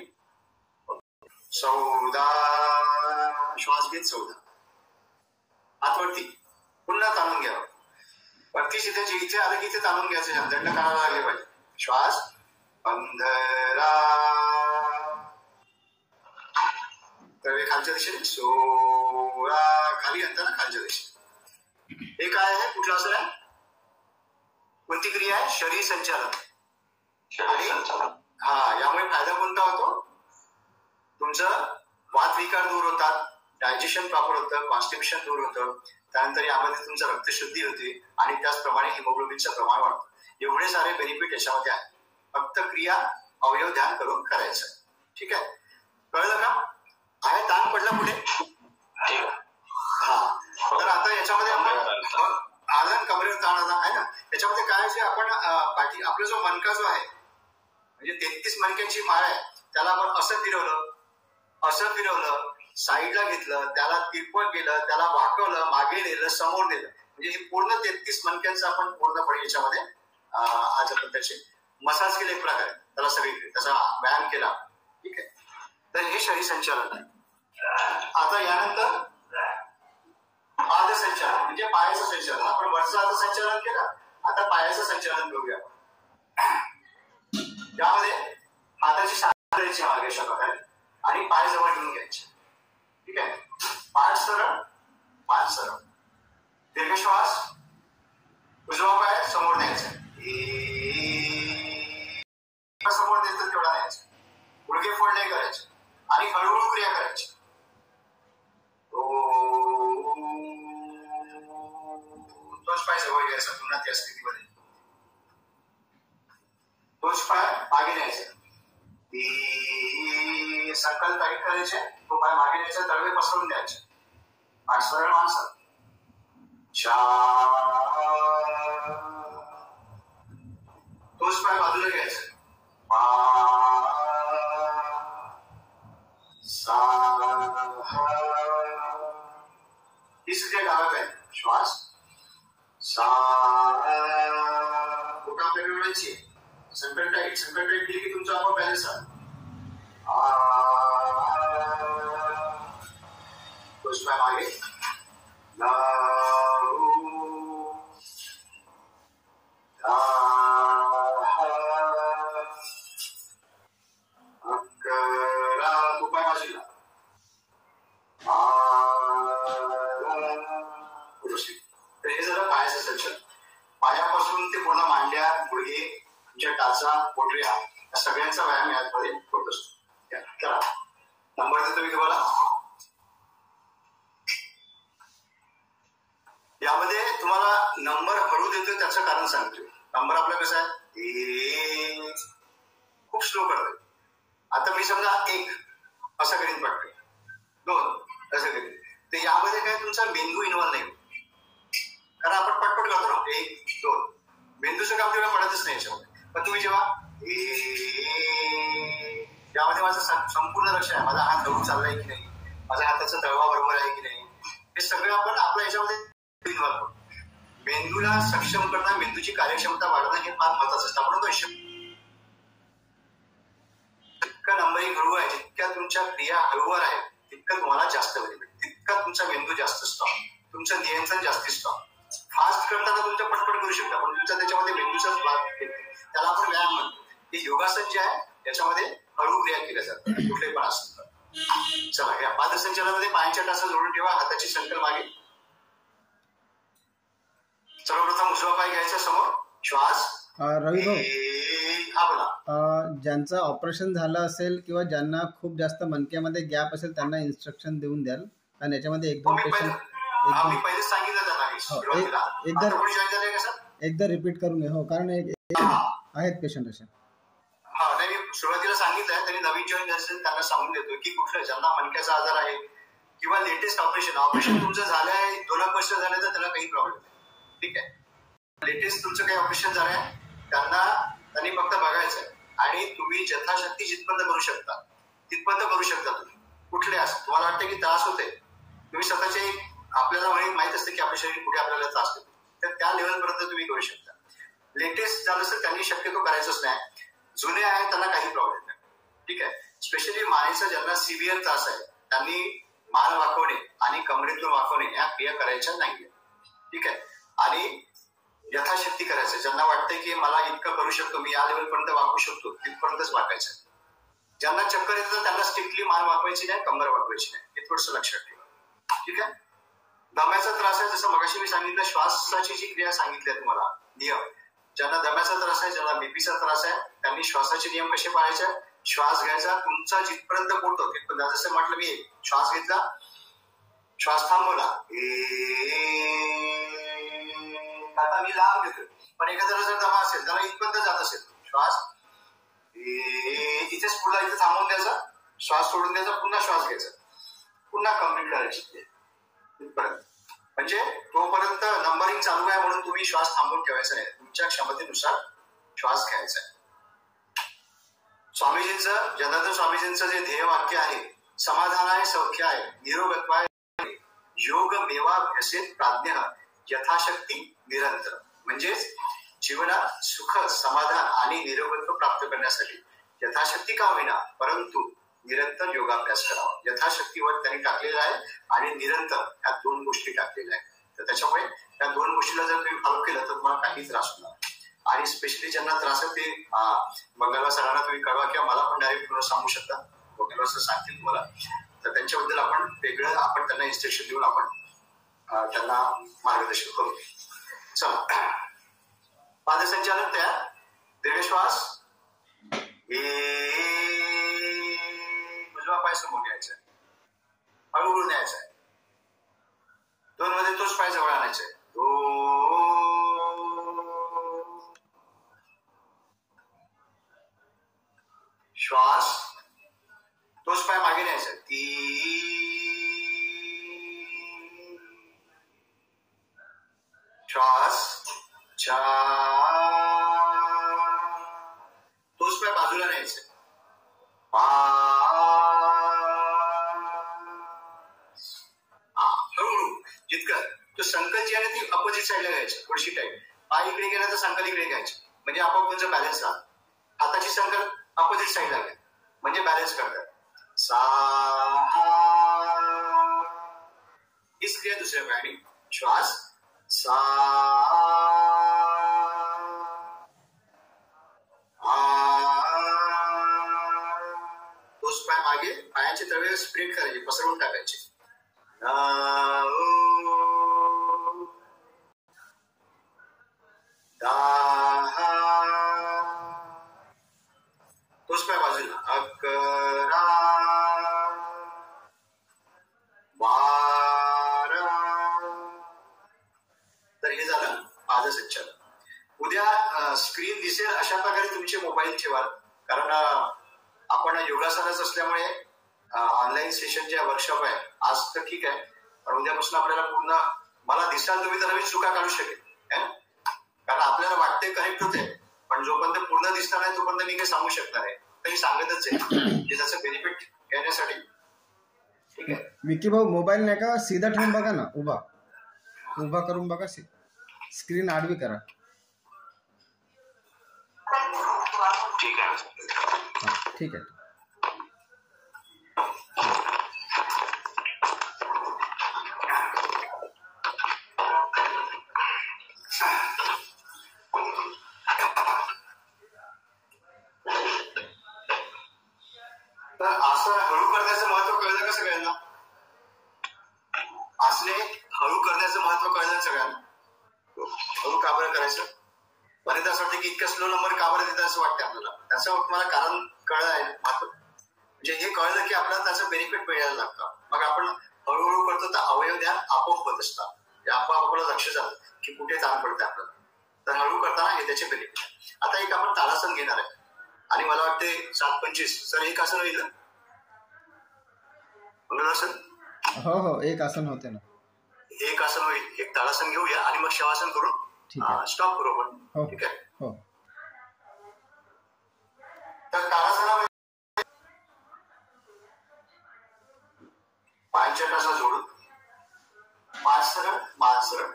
14. श्वास घेत 14. हातवरती पुन्हा ताणून घ्या. वरती जिथे इथे आलं की इथे ताणून घ्यायचं. दंड कानाला लागले पाहिजे. श्वास 15. तळवे खालच्या दिशेने. 16. खाली आणताना खालच्या दिशेने. हे काय आहे? कुठलं आसन आहे? कोणती क्रिया आहे? शरीर संचालन. आणि यामुळे फायदा कोणता होतो? तुमचं वात विकार दूर होतात, डायजेशन प्रॉपर होतं, कॉन्स्टिपेशन दूर होतं, त्यानंतर यामध्ये तुमचं रक्तशुद्धी होते आणि त्याचप्रमाणे हिमोग्लोबिनचं प्रमाण वाढतं. एवढे सारे बेनिफिट याच्यामध्ये आहे. फक्त क्रिया अवयव ध्यान करून करायचं. ठीक आहे, कळलं का? आहे ताण पडला पुढे? हा, तर आता याच्यामध्ये आपण आदन कमरेवर ताण आला आहे ना, याच्यामध्ये काय जे आपण पाठी आपला जो मणका जो आहे म्हणजे 33 मणक्यांची माळ आहे, त्याला आपण असं फिरवलं, साईडला घेतलं, त्याला तिरपट केलं, त्याला वाकवलं, मागे नेलं, समोर नेलं, म्हणजे हे पूर्ण 33 मणक्यांचं आपण पूर्णपणे याच्यामध्ये आज आपण त्याचे मसाज केले एक प्रकारे, त्याला सगळीकडे त्याचा व्यायाम केला. ठीक आहे, तर हे शरीर संचालन आहे. आता यानंतर पादसंचालन म्हणजे पायाचं संचालन. आपण वरचं आता संचालन केलं, आता पायाचं संचालन करूया. यामध्ये हाताची साथ करायची मागे अशा प्रकारे आणि पाय जवळ घेऊन घ्यायचे. ठीक आहे, पाठ सरळ, दीर्घ श्वास, उजवा पाय समोर न्यायचा, समोर द्यायचं तेवढा न्यायचा, गुडघे फोल्ड नाही करायचे आणि हळूहळू क्रिया करायची. तोच पाय जवळ घ्यायचा पुन्हा त्या स्थितीमध्ये, तोच पाय मागे न्यायचा, संकल्प टाईट करायचे, तो पाय मागे न्यायचा, तळवे पसरून द्यायचे, पाठ सरळ माणसं, तोच पाय बाजूला घ्यायचा, ही सगळ्या डाव्या पाय श्वास, बोट आपल्या मिळवायची, संकल्प टाईट केली की तुमचा आपण बॅलन्स आहे. तोच पाय मागे, तर हे झालं पायाचं संचलन. पायापासून ते पूर्ण मांड्या, गुडघे, तुमच्या टाचा, पोटऱ्या या सगळ्यांचा व्यायाम यामध्ये होत असतो. करा, नंबर देतो मी तुम्हाला. यामध्ये तुम्हाला नंबर हळू देतोय त्याचं कारण सांगतोय. नंबर आपला कसा आहे, खूप स्लो करतोय. आता मी समजा 1 असं करीन पटकन, 2 असं करीन, तर यामध्ये काय तुमचा मेंदू इन्व्हॉल्व नाही, कारण आपण पटपट करतो ना, 1, 2, मेंदूचं काम तेवढं पडतच नाही याच्यामध्ये. पण तुम्ही जेव्हा यामध्ये माझं संपूर्ण लक्ष आहे, माझा हात हळू चाललाय की नाही, माझ्या हाताचा तळवा बरोबर आहे की नाही, हे सगळं आपण आपल्या याच्यामध्ये इन्व्हॉल्व करतो. मेंदूला सक्षम करणं, मेंदूची कार्यक्षमता वाढवणं हे फार महत्वाचं असतं. आपण जितका नंबरिंग हळू आहे, जितक्या तुमच्या क्रिया हळूवर आहे, तितकं तुम्हाला जास्त बेनिफिट, तितका तुमचा मेंदू जास्त स्ट्रॉंग, तुमचं नियंत्रण जास्त स्ट्रॉंग. फास्ट करताना तुमच्या पटपट करू शकता, पण तुमचा त्याच्यामध्ये मेंदूचाच भाग येते, त्याला आपण व्यायाम म्हणतो. हे योगासन जे आहे त्याच्यामध्ये हळू क्रिया केल्या जातात, कुठले पण असतात. चला, या पादसंचलनामध्ये पायांच्या टाचा जोडून ठेवा, हाताची संकल मागे. सर्वप्रथम उजवा पाय घ्यायचा समोर, श्वास. रवी भाऊ, हा बोला. ज्यांचं ऑपरेशन झालं असेल किंवा ज्यांना खूप जास्त मणक्यामध्ये गॅप असेल त्यांना इन्स्ट्रक्शन देऊन द्याल, आणि याच्यामध्ये 1-2 पेशंट एकदा रिपीट करून घ्या. हो, कारण आहेत पेशंट असे. हा, नाही, सुरुवातीला सांगितलंय, त्यांनी नवीन जॉईन असेल त्यांना सांगून देतो की कुठलं ज्यांना मणक्याचा आजार आहे किंवा लेटेस्ट ऑपरेशन तुमचं झालंय, 2 वर्ष झाले तर त्याला काही प्रॉब्लेम नाही. ठीक आहे, लेटेस्ट तुमचं काही ऑपरेशन झालंय त्यांनी फक्त बघायचंय आणि तुम्ही यथाशक्ती जिथपर्यंत करू शकता तिथपर्यंत करू शकता. तुम्ही कुठले असं तुम्हाला वाटतं की त्रास होते, तुम्ही स्वतःचे आपल्याला माहित असतं की आपल्या शरीर कुठे आपल्याला त्रास होतो, तर त्या लेवलपर्यंत तुम्ही करू शकता. लेटेस्ट झालं असेल त्यांनी शक्यतो करायचंच नाही. जुने आहेत त्यांना काही प्रॉब्लेम नाही. ठीक आहे, स्पेशली मानेचा ज्यांना सिव्हिअर त्रास आहे त्यांनी मान वाकवणे आणि कमरेतून वाकवणे या क्रिया करायच्या नाहीये. ठीक आहे, आणि यथाशक्ती करायचं. ज्यांना वाटतंय की मला इतकं करू शकतो, मी या लेवलपर्यंत वाकू शकतो, तिथपर्यंतच वाकायचं. ज्यांना चक्कर येतं त्यांना स्ट्रिक्टली मान वाकवायची नाही, कंबर वाकवायची नाही, हे थोडंसं लक्षात ठेवा. ठीक आहे, दम्याचा त्रास आहे, जसं मगाशी मी सांगितलं, श्वासाची जी क्रिया सांगितली आहे तुम्हाला नियम. ज्यांना दम्याचा त्रास आहे, ज्यांना बीपीचा त्रास आहे, त्यांनी श्वासाचे नियम कसे पाळायचे. श्वास घ्यायचा, तुमचा जिथपर्यंत पोट होते, जसं म्हटलं मी, श्वास घेतला, श्वास थांबवला. आता मी लांब घेतोय, पण एखाद्याला जर दमा असेल त्याला इथपर्यंत जात असेल श्वास इथेच पुन्हा इथे थांबवून द्यायचा, श्वास सोडून द्यायचा, पुन्हा श्वास घ्यायचा, पुन्हा कम्प्लीट करायची इथपर्यंत. म्हणजे तोपर्यंत नंबरिंग चालू आहे म्हणून तुम्ही श्वास थांबवून ठेवायचा नाही, तुमच्या क्षमतेनुसार श्वास घ्यायचा आहे. स्वामीजींचं जनार्दन स्वामीजींचं जे ध्येयवाक्य आहे, समाधान आहे, सौख्य आहे, निरोगत्व आहे, योग मेवाभ्यसेत प्राज्ञ यथाशक्ती निरंतर. म्हणजेच जीवनात सुख, समाधान आणि निरोगत्व प्राप्त करण्यासाठी यथाशक्ती का होईना परंतु निरंतर योगाभ्यास करावा. यथाशक्तीवर त्यांनी टाकलेला आहे आणि निरंतर ह्या दोन गोष्टी टाकलेल्या आहेत. तर त्याच्यामुळे त्या दोन गोष्टीला जर तुम्ही फॉलो केलं तर तुम्हाला काही त्रास होणार. आणि स्पेशली ज्यांना त्रास आहे ते मंगलवार सरांना तुम्ही कळवा किंवा मला पण डायरेक्ट पुन्हा सांगू शकता. मंगलवार सर सांगतील तुम्हाला. तर त्यांच्याबद्दल आपण वेगळं आपण त्यांना इन्स्ट्रक्शन देऊन आपण त्यांना मार्गदर्शन करू. चला, पादसंचालन तयार. दीर्घ श्वास. उजवा पाय समोर घ्यायचा, हळूहळू न्यायचा आहे. दोन मध्ये तोच पाय जवळ आणायचा आहे. श्वास, तोच पाय मागे न्यायचा. 3 श्वास. 4 तोच पाय बाजूला न्यायचा. 5 हळूहळू जितकं तो संकल जी आहे ती अपोजिट साईडला घ्यायची, थोडीशी टाईट. पाय इकडे गेला तर संकल इकडे घ्यायची, म्हणजे आपोआप तुमचा बॅलन्स राहतो. हाताची संकल अपोजिट साईडला घ्या म्हणजे बॅलन्स करतात. 6 हीच क्रिया दुसऱ्या पायाने. श्वास. 7 तोच पाय मागे, पायाचे तळवे स्प्रेड करायचे, पसरवून टाकायचे. 9 10 तोच पाय बाजूला. 11 12 तर हे झालं पादसंचालन. उद्या स्क्रीन दिसेल अशा प्रकारे तुमचे मोबाईल ठेवा, कारण आपण योगासनच असल्यामुळे ऑनलाईन सेशन जे वर्कशॉप आहे आज तर ठीक आहे, पण उद्यापासून आपल्याला पूर्ण मला दिसाल तुम्ही तर नवीन चुका काढू शकेल. कारण आपल्याला वाटते करेक्ट होते, पण जोपर्यंत पूर्ण दिसणार नाही तोपर्यंत मी काही सांगू शकणार आहे. तरी सांगतच आहे की त्याचं बेनिफिट घेण्यासाठी. ठीक आहे विकी भाऊ, मोबाईल नाही का सीधा ठेवून बघा ना, उभा करून बघा, स्क्रीन आडवी करा. ठीक आहे. ठीक आहे. तर असं हळू करण्याचं महत्व कळलं का सगळ्यांना? असले हळू करण्याचं महत्व कळलं सगळ्यांना? हळू का बरं करायचं? बरेचदा असं वाटतं की इतका स्लो नंबर का बरं देतात असं वाटतं आपल्याला. त्याचं मला कारण कळलं आहे महत्व. म्हणजे हे कळलं की आपल्याला त्याचं बेनिफिट मिळायला लागतं. मग आपण हळूहळू करतो तर अवयव ध्यान आपोआप होत असतात. आपोआप आपल्याला लक्ष जातं की कुठे ताण पडते आपल्याला. तर हळू करताना हे त्याचे बेनिफिट. आता एक आपण तालासन घेणार आहे आणि मला वाटते 7:25 सर एक आसन होईल. हो, एक आसन होते ना. एक आसन होईल. एक तालासन घेऊया आणि मग शवासन करून स्टॉप करू आपण. ठीक आहे. हो. तर तालासनामध्ये पायांच्या टाचा जोडून मान सरळ, मान सरळ,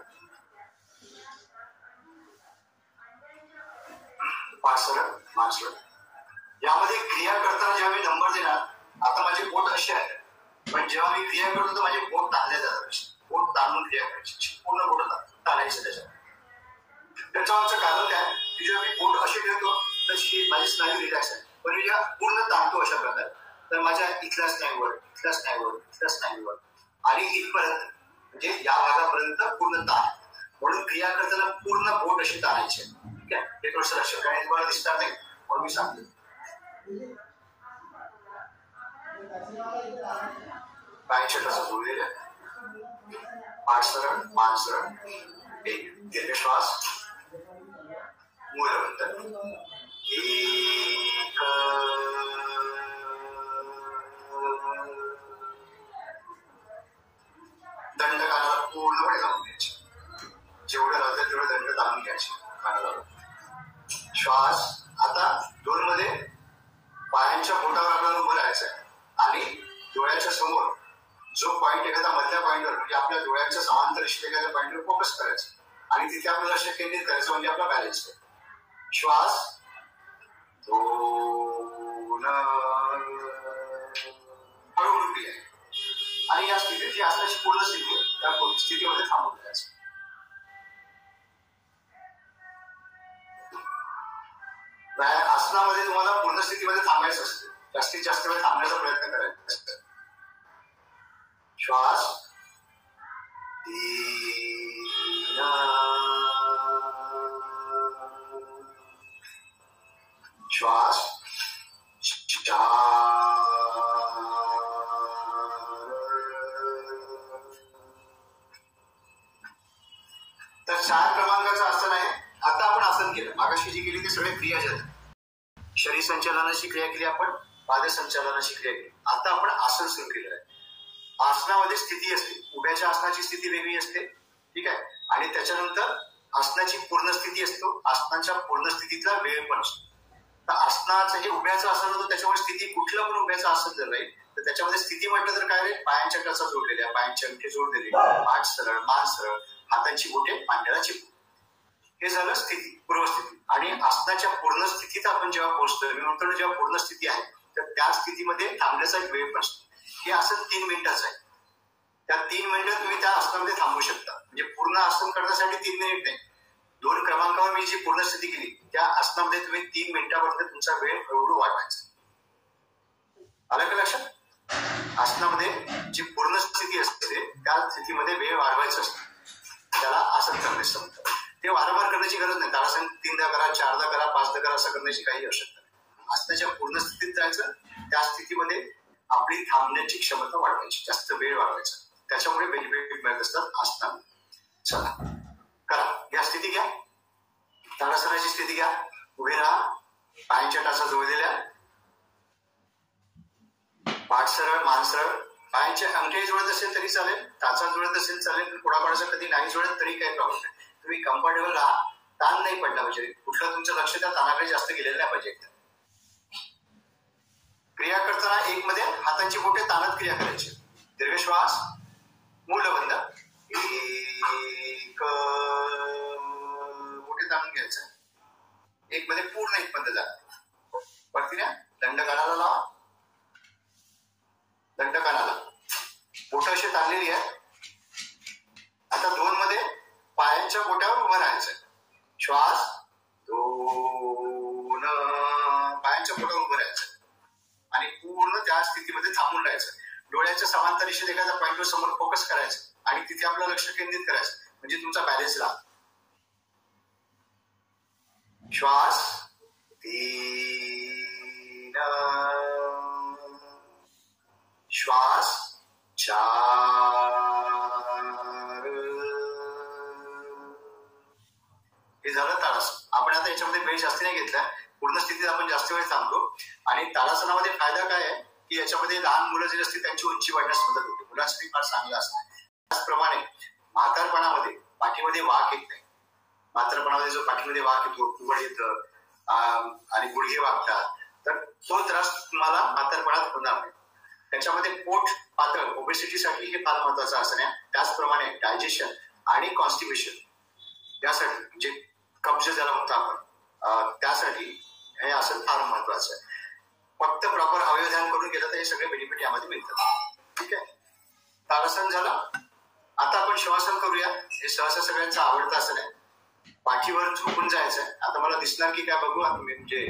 मान सरळ, मान सरळ. यामध्ये क्रिया करताना जेव्हा मी नंबर देणार, आता माझे बोट असे आहे, पण जेव्हा मी क्रिया करतो तर माझे बोट ताणले जातात. बोट ताणून क्रिया करायची, पूर्ण बोट ताणायचं. त्याचं आमचं कारण काय की जेव्हा मी बोट असे ठेवतो तशी माझी स्नायू रिलॅक्स आहे, पण मी जेव्हा पूर्ण ताणतो अशा प्रकारे तर माझ्या इथल्या स्नायूवर, इथल्या स्नायूवर, इथल्या स्नायूवर आणि इथपर्यंत म्हणजे या भागापर्यंत पूर्ण ताण. म्हणून क्रिया करताना पूर्ण बोट अशी ताणायची. ठीक आहे. हे थोडंसं लक्ष कारण तुम्हाला दिसणार नाही म्हणून मी सांगतो. पायांच्या टाचा जोडलेल्या पाठ सरळ, मान सरळ. एक दीर्घ श्वास, मूलवंत. एक. दंड कानाला पूर्णपणे लावून घ्यायचे. जेवढं राहतं तेवढं दंड लावून घ्यायचे कानाला. श्वास. आता 2 मध्ये पायांच्या बोटावर आपल्याला उभं राहायचं आहे आणि डोळ्याच्या समोर जो पॉईंट एखादा मधल्या पॉईंटवर म्हणजे आपल्या डोळ्याच्या समांतर एखाद्या पॉईंटवर फोकस करायचं आणि तिथे आपलं लक्ष केंद्रित करायचं म्हणजे आपला बॅलन्स आहे. श्वास 2 हळूहळू आहे आणि या स्थितीत जी असण्याची पूर्ण स्थिती त्या स्थितीमध्ये थांबून जायचं. आसनामध्ये तुम्हाला पूर्ण स्थितीमध्ये थांबायचं असतं. जास्तीत जास्त वेळ थांबण्याचा प्रयत्न करायचा. श्वास 3 श्वास 4 तर 4 क्रमांकाचं आसन आहे. आता आपण आसन केलं. मागाशी जी केली ते सगळे क्रिया झाल्या. शरीर संचालनाची क्रिया केली आपण, पाद संचालनाची क्रिया केली. आता आपण आसन सुरू केलं आहे. आसनामध्ये स्थिती असते. उभ्याच्या आसनाची स्थिती वेगळी असते, ठीक आहे. आणि त्याच्यानंतर आसनाची पूर्ण स्थिती असतो. आसनाच्या पूर्ण स्थितीतला वेळ पण असतो. तर आसनाचं जे उभ्याचं आसन होतं त्याच्यामुळे स्थिती कुठलं पण उभ्याचं आसन जर राहील तर त्याच्यामध्ये स्थिती म्हटलं तर काय रे, पायांच्या टचा जोडलेल्या, पायांच्या अंगठे जोडलेले, पाठ सरळ, मान सरळ, हातांची बोटे मांड्याला चिपकून. हे झालं स्थिती, पूर्वस्थिती. आणि आसनाच्या पूर्ण स्थितीत आपण जेव्हा पोहोचतोय, मी म्हणतो जेव्हा पूर्ण स्थिती आहे तर त्या स्थितीमध्ये थांबण्याचा एक वेळ पण असतो. हे आसन 3 मिनिटाचं आहे. त्या 3 मिनिटात तुम्ही त्या आसनामध्ये थांबू शकता. म्हणजे पूर्ण आसन करण्यासाठी 3 मिनिट नाही. 2 क्रमांकावर मी जी पूर्ण स्थिती केली त्या आसनामध्ये तुम्ही 3 मिनिटापर्यंत तुमचा वेळ हळूहळू वाढवायचा. आलं का लक्षात? आसनामध्ये जी पूर्ण स्थिती असते त्या स्थितीमध्ये वेळ वाढवायचा असतो. त्याला आसन करणे सांगतात. ते वारंवार करण्याची गरज नाही. ताडासन 3दा करा, 4दा करा, 5दा करा असं करण्याची काही आवश्यकता नाही. आसनाच्या पूर्ण स्थितीत जायचं. त्या स्थितीमध्ये आपली थांबण्याची क्षमता वाढवायची, जास्त वेळ वाढवायचा. त्याच्यामुळे बेनिफिट मिळत असतात आसना. चला करा. या स्थिती घ्या. ताडासनाची स्थिती घ्या. उभे राहा. पायांच्या टाचा जोडलेल्या, पाठ सरळ, मान सरळ. पायांचे अंगठे जोडत असेल तरी चालेल, टाचा जोडत असेल चालेल, कोणाकोणाचं कधी नाही जोडत तरी काही प्रॉब्लेम नाही. तुम्ही कम्फर्टेबल राहा. ताण नाही पडला पाहिजे. कुठलं तुमचं लक्ष त्या ताणाकडे जास्त गेलेलं नाही पाहिजे. क्रिया करताना 1 मध्ये हातांची बोटे ताणत क्रिया करायची. दीर्घ श्वास, मूलबंध. 1 बोटे ताणून घ्यायचं. 1 मध्ये पूर्ण 1 बंद झाला. वरती ना दंड कानाला लावा. दंड कानाला बोट अशी ताणलेली आहे. आता 2 मध्ये पायांच्या बोटावर उभं राहायचं. श्वास 2 पायांच्या बोटावर उभं राहायचं आणि पूर्ण त्या स्थितीमध्ये थांबून राहायचं. डोळ्याच्या समांतर दिशेत एखाद्या पॉईंटवर समोर फोकस करायचं आणि तिथे आपलं लक्ष केंद्रित करायचं म्हणजे तुमचा बॅलन्स राहा. श्वास 3 श्वास 4. हे झालं ताडासन. आपण आता याच्यामध्ये वेळ जास्त नाही घेतला. पूर्ण स्थितीत आपण जास्त वेळ थांबतो. आणि ताडासनामध्ये फायदा काय आहे की याच्यामध्ये लहान मुलं जे असते त्यांची उंची वाढण्यास मदत होते. मुलांसाठी फार चांगलं असतं. त्याचप्रमाणे म्हातारपणामध्ये पाठीमध्ये वाक येत नाही. म्हातारपणामध्ये जो पाठीमध्ये वाक येतो, उघड येतं आणि गुडघे वागतात, तर तो त्रास तुम्हाला म्हातारपणात होणार नाही. त्याच्यामध्ये पोट पातळ, ओबेसिटीसाठी हे फार महत्वाचं आसन आहे. त्याचप्रमाणे डायजेशन आणि कॉन्स्टिपेशन यासाठी म्हणजे कब्ज ज्याला म्हणतो आपण, त्यासाठी हे आसन फार महत्वाचं आहे. फक्त प्रॉपर अवयवधान करून गेलं तर हे सगळे बेनिफिट यामध्ये मिळतात. ठीक आहे. ताडासन झालं. आता आपण शवासन करूया. हे सहसा सगळ्यांचं आवडतं आसन आहे. पाठीवर झोपून जायचं आहे. आता मला दिसणार की काय बघू. तुम्ही म्हणजे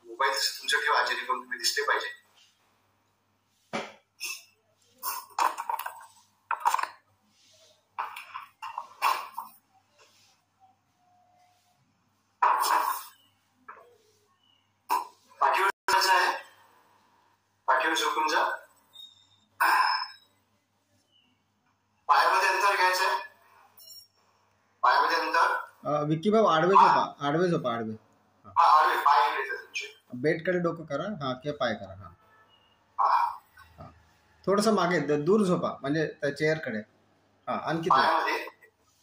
मोबाईल तुमचं ठेवा जेणेकरून तुम्ही दिसले पाहिजे. पाठीवर जायचं आहे. पाठीवर झोपून जा. विक्की भाऊ आडवे झोपा, आडवे झोपा, आडवे. हा आडवे पाय इकडे आहेत तुमचे. बेडकडे डोकं करा, हा किंवा पाय करा. हा हा हा थोडंसं मागे दूर झोपा, म्हणजे त्या चेअरकडे. हा आणखी दूर. पायामध्ये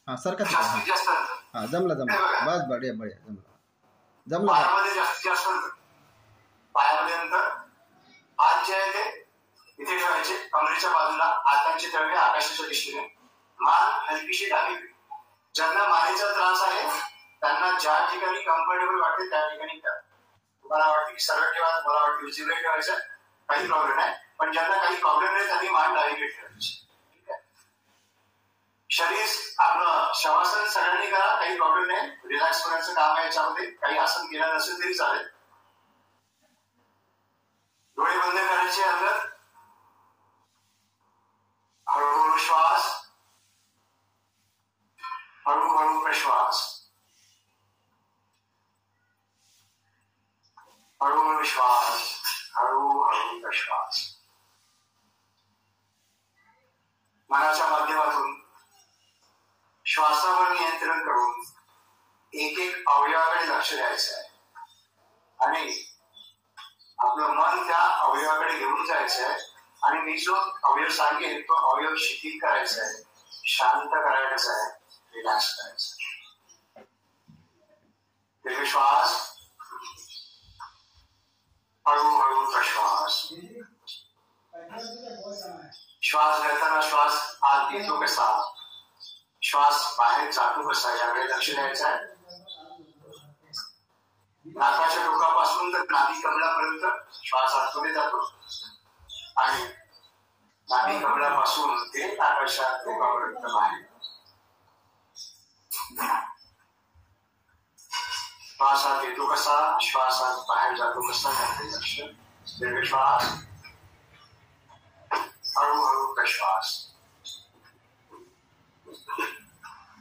हा सरका तिकडे. जास्तीत जास्त अंतर. हा जमलं जमलं, बस बढिया बढिया, जमलं जमलं. पायामध्ये जास्तीत जास्त अंतर. पायामध्ये अंतर. हात जे आहे ते इथे ठेवायचे कमरेच्या बाजूला, हातांची तळवे आकाशाच्या दिशेने, मान हलकीशी डावीकडे. ज्यांना मानेचा त्रास आहे त्यांना ज्या ठिकाणी कम्फर्टेबल वाटते त्या ठिकाणी करा. तुम्हाला वाटते की सरळ ठेवा, तुम्हाला वाटते उजवीकडे ठेवायचं, काही प्रॉब्लेम नाही. पण ज्यांना काही प्रॉब्लेम नाही त्यांनी मान डावीकडे ठेवायची. ठीक आहे. शरीर आपलं शवासन सगळ्यांनी करा, काही प्रॉब्लेम नाही. रिलॅक्स होण्याचं काम आहे याच्यामध्ये. काही आसन केलं नसेल तरी चालेल. डोळे बंद करायचे. अंदर हळूहळू श्वास, हळूहळू प्रश्वास, हळूहळू श्वास, हळूहळू प्रश्वास. मनाच्या माध्यमातून श्वासावर नियंत्रण करून एक एक अवयवाकडे लक्ष द्यायचं आहे आणि आपलं मन त्या अवयवाकडे घेऊन जायचं आहे. आणि मी जो अवयव सांगेन तो अवयव शिथिल करायचा आहे, शांत करायचा आहे, रिलॅक्स करायचं. दीर्घ श्वास, हळूहळू प्रश्वास. श्वास घेताना श्वास आत येतो कसा, श्वास बाहेर जातो कसा, याकडे लक्ष द्यायचं आहे. नाकाच्या टोकापासून तर नाभी कमळापर्यंत श्वास आतमध्ये जातो आणि नाभी कमळापासून ते नाकाच्या टोकापर्यंत बाहेर. श्वासात येतो कसा, श्वासात बाहेर जातो कसा, त्याकडे लक्ष. दीर्घ श्वास, हळूहळू प्रश्वास.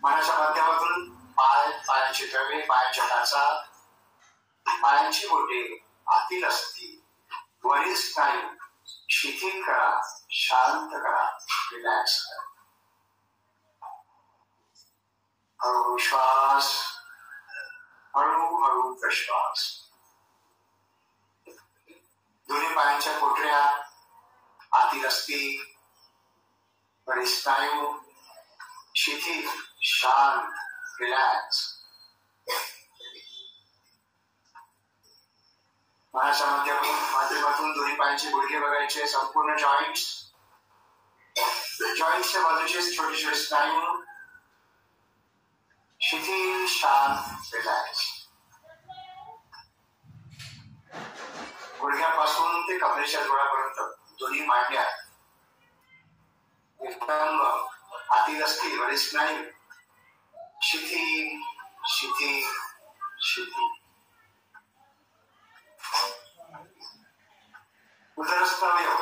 मनाच्या माध्यमातून पाय, पायांची तळवे, पायांच्या टाचा, पायांची बोटे, आतील अस्थी, वरील स्नायू शिथिल करा, शांत करा, रिलॅक्स करा. हळूहळू श्वास, हळूहळू प्रश्वास. दोन्ही पायांच्या कोटऱ्या, आतील अस्थी, वरील स्नायू शिथिल, शांत, रिलॅक्स. मनाच्या माध्यमातून दोन्ही पायांचे गुडघे बघायचे, संपूर्ण जॉईंट्स, जॉईंट्सच्या बाजूचे छोटे छोटे स्नायू शिथिल, शांत, रिलॅक्स. गुडघ्यापासून ते कमरेच्या जोडापर्यंत दोन्ही मांड्या एकदम आतील असतील, वरील स्नायू शिथिल, शिथिल, शिथिल. उदरस्थ अवयव,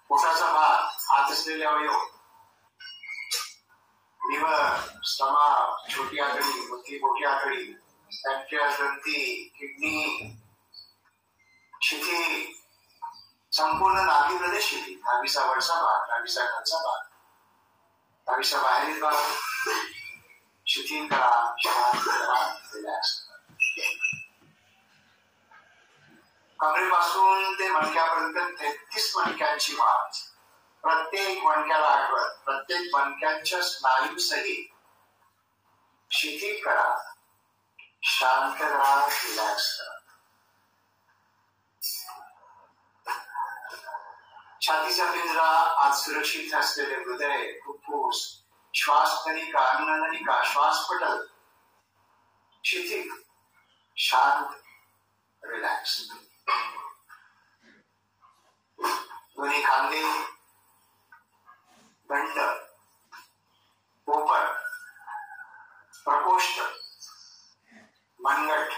पोटाचा भाग, हात असलेले अवयव, लिव्हर, स्टमक, छोटी आतडी, मोठी आतडी, पॅनक्रियास, ग्रंथी, किडनी शिथिल. संपूर्ण नाभी प्रदेश शिथिल. नाभीचा वरचा भाग, नाभीचा खालचा भाग, नाभीचा बाहेरील भाग शिथिल करा, शांत करा, रिलॅक्स करा. कमरेपासून ते मणक्यापर्यंत 33 मणक्यांची माळ. प्रत्येक मणक्याला आठवत, प्रत्येक मणक्यांच्या स्नायू सहित शिथिल करा, शांत करा, रिलॅक्स करा. छातीचा पिंजरा, आत सुरक्षित असलेले हृदय, फुफ्फुस, श्वासनलिका, अन्ननलिका, श्वासपटल शिथिल, शांत, रिलॅक्स. दोन्ही खांदे, दंड, पोपट, प्रकोष्ठ, मनगट,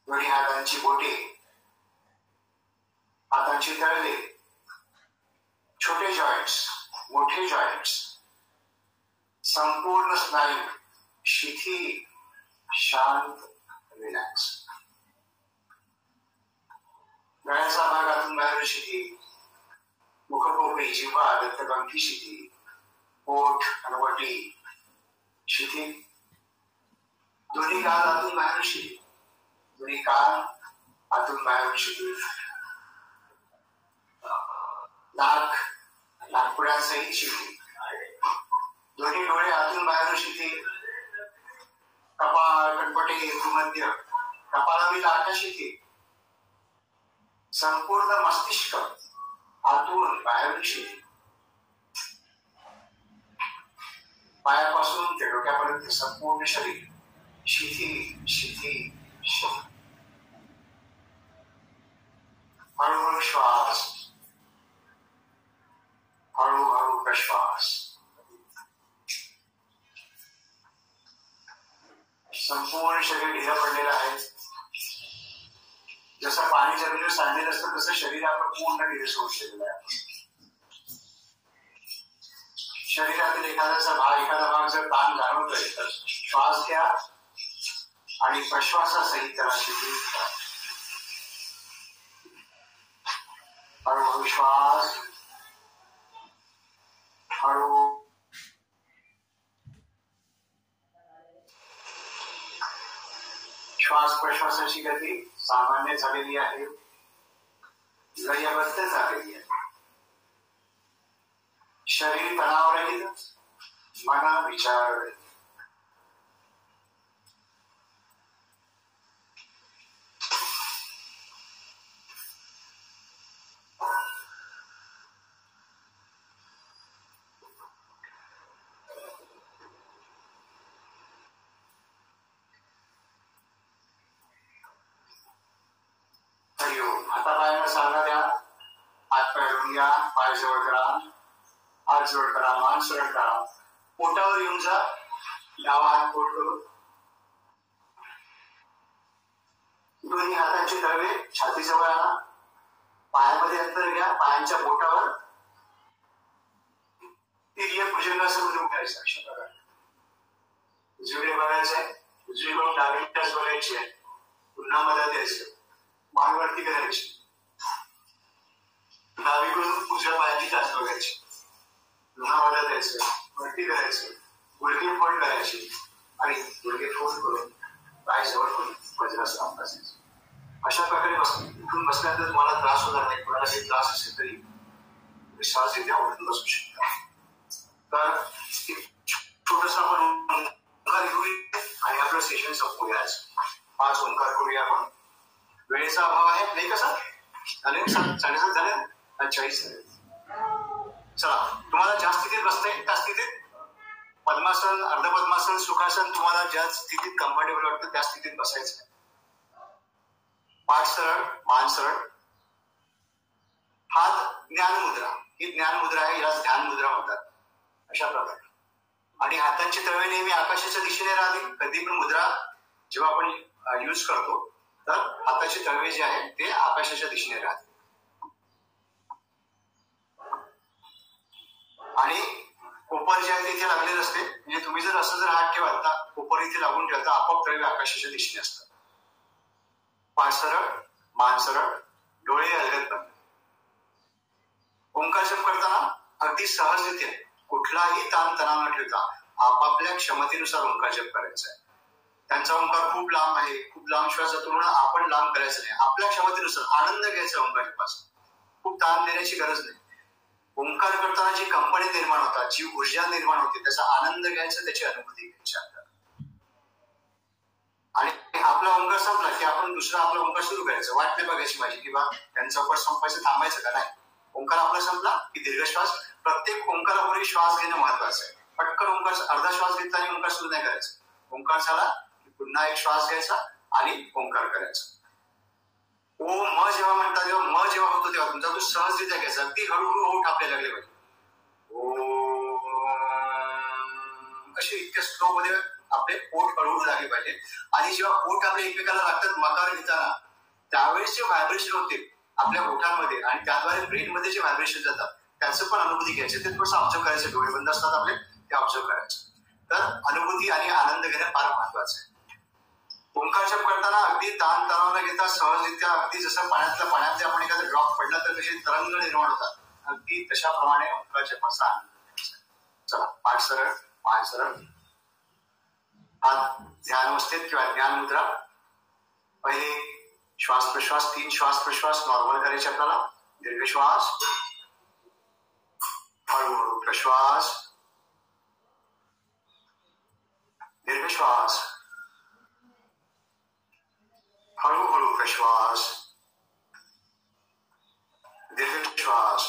दोन्ही हातांची बोटे, हातांची तळवे, छोटे जॉईंट्स, मोठे जॉईंट्स, संपूर्ण स्नायू शिथिल, शांत, रिलॅक्स. गळ्याचा भाग आतून बाहेर शिथिल, मुखपोकळी, जिव्हा, दंतकंठी शिथिल, पोट, हनवटी शिथिल, दोन्ही कान आतून बाहेरून शिरी, दोन्ही कान आतून बाहेरून शिरी, नाक नागपुड्यांसहित शिरी, दोन्ही डोळे आतून बाहेरून शिरी, कपाळ कणपटे भूमध्य कपाळावरील आकाश शिरी, संपूर्ण मस्तिष्क आतून बाहेरून शिरी, पायापासून ते डोक्यापर्यंत संपूर्ण शरीर शिथिल शिथिल शिथिल. हळूहळू श्वास, हळूहळू प्रश्वास. संपूर्ण शरीर ढिलं पडलेलं आहे. जसं पाणी जमिनीवर सांडलेलं असतं तसं शरीर आपण पूर्ण ढिलं सोडलेलं आहे. शरीरातील एखादा भाग जर ताण जाणवतोय तर श्वास घ्या आणि प्रश्वासासहित त्याला शिथिल करा. हळूहळू श्वास, हळू श्वास प्रश्वासाची गती सामान्य झालेली आहे, लयबद्ध झालेली आहे. शरीर तणावरहित, मन विचाररहित. हातापायांना चालना द्या. हात पाय धुवून घ्या, पाय जवळ करा, हात जवळ करा, मान सरळ करा. पोटावर येऊन जा, डावा हात पोट करून. दोन्ही हातांचे तळवे छातीजवळ आणा. पायामध्ये अंतर घ्या. पायांच्या बोटावर तिर्यक भुजंगासन उठायचं. अशा प्रकारे उजवीकडे बघायचंय, उजवीकडून डावीकडे बघायची आहे. पुन्हा मदत द्यायचं. मान वरती करायची. डावीकडून उजव्या पायाची टाच बघायची. पुन्हा मदत द्यायचं. वरती करायचं. गुडघे फोल्ड करायची आणि गुडघे फोल्ड करून पाय जवळ करून वज्रासन बसायचं. अशा प्रकारे उठून बसल्यानंतर तुम्हाला त्रास होणार नाही. कोणाला काही त्रास असेल तरी श्वास इथे आवडून बसू शकता. तर छोटस आपण ओंकार घेऊया आणि आपलं सेशन संपवूया. 5 ओंकार करूया आपण. वेळेचा अभाव आहे नाही कसा झाले. 7:30 झाले, 40 झाले. चला, तुम्हाला ज्या स्थितीत बसता येईल त्या स्थितीत पद्मासन, अर्धपद्मासन, सुखासन, तुम्हाला ज्या स्थितीत कम्फर्टेबल वाटतं त्या स्थितीत बसायचं. पाठ सरळ, मान सरळ. हात ज्ञान मुद्रा, ही ज्ञान मुद्रा आहे, याला ध्यान मुद्रा म्हणतात. अशा प्रकारे. आणि हातांची तळवे नेहमी आकाशाच्या दिशेने राहते. कधी पण मुद्रा जेव्हा आपण यूज करतो तर हाताचे तळवे जे आहे ते आकाशाच्या दिशेने राहते. आणि कोपर जे आहे ते इथे लागलेलं असते. म्हणजे तुम्ही जर असं जर हात ठेवाल तर कोपर इथे लागून ठेवता, आपोआप तळवे आकाशाच्या दिशेने असतात. पाठ सरळ, मान सरळ, डोळे अलगद बंद. ओंकार जप करताना अगदी सहजरित्या कुठलाही ताण तणाव न ठेवता आपापल्या क्षमतेनुसार ओंकार जप करायचा आहे. त्यांचा ओंकार खूप लांब आहे, खूप लांब श्वास जातो म्हणून आपण लांब करायचं नाही. आपल्या क्षमतेनुसार आनंद घ्यायचा ओंकार जपाचा. खूप ताण देण्याची गरज नाही. ओंकार करताना जी कंपनी निर्माण होतात, जी ऊर्जा निर्माण होते, त्याचा आनंद घ्यायचा, त्याची अनुभूती घ्यायची आपल्याला. आणि आपला ओंकार संपला की आपण दुसरा आपला ओंकार सुरू करायचं. वाट नाही बघायची माझी किंवा त्यांचा ओंकार संपायचं, थांबायचं का नाही. ओंकार आपला संपला की दीर्घ श्वास. प्रत्येक ओंकारापूर्वी श्वास घेणं महत्वाचं आहे. पटकन ओंकार अर्धा श्वास घेतला आणि ओंकार सुरू नाही करायचं. ओंकार झाला की पुन्हा एक श्वास घ्यायचा आणि ओंकार करायचा. ओ म जेव्हा म्हणतात तेव्हा म जेव्हा होतो तेव्हा तुमचा तो सहजरित्या घ्यायचा. अगदी हळूहळू ओठ आपल्याला लागले पाहिजे. ओ असे इतक्या स्लो मध्ये आपले पोट हळूहळू लागले पाहिजे. आणि जेव्हा पोट आपले एकमेकाला लागतात मकार घेताना त्यावेळेस जे व्हायब्रेशन होते आपल्या ओठांमध्ये आणि त्याद्वारे ब्रेन मध्ये जे व्हायब्रेशन जातात त्याचं पण अनुभूती घ्यायचे. ते थोडंसं ऑब्झर्व करायचं. डोळे बंद असतात आपले, ते ऑब्झर्व करायचं. तर अनुभूती आणि आनंद घेणं फार महत्वाचं आहे. ओंकार जप करताना अगदी ताण तणाव न घेता सहजरित्या, अगदी जसं पाण्यातले आपण एखादा ड्रॉप पडला तर कसे तरंग निर्माण होतात, अगदी तशाप्रमाणे ओंकार जपाचा आनंद घ्यायचा. चला, पाठ सरळ, मान सरळ. हात ध्यान अवस्थेत किंवा ध्यान मुद्रा. पहिले श्वास प्रश्वास 3 श्वास प्रश्वास नॉर्मल करायचे आपल्याला. दीर्घ श्वास, हळूहळू प्रश्वास, दीर्घ श्वास, हळूहळू प्रश्वास, दीर्घ श्वास,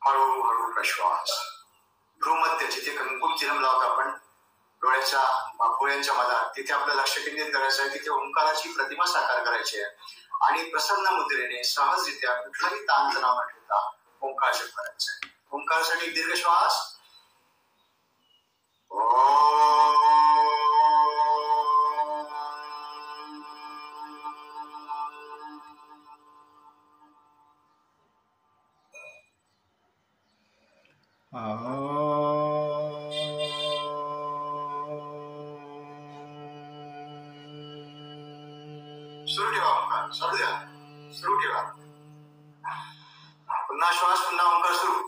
हळूहळू प्रश्वास. भ्रूमध्य जिथे कंकुम चिलम लावतो आपण डोळ्याच्या भोळ्यांच्या मधात, तिथे आपलं लक्ष केंद्रित करायचं आहे. तिथे ओंकाराची प्रतिमा साकार करायची आहे आणि प्रसन्न मुद्रेने सहजरित्या कुठलाही ताणतणाव न ठेवता ओंकार जप करायचं आहे. ओंकारासाठी दीर्घ श्वास. सुरू ठेवा ओंकार. चालू द्या. सुरू ठेवा. पुन्हा श्वास, पुन्हा ओंकार सुरू.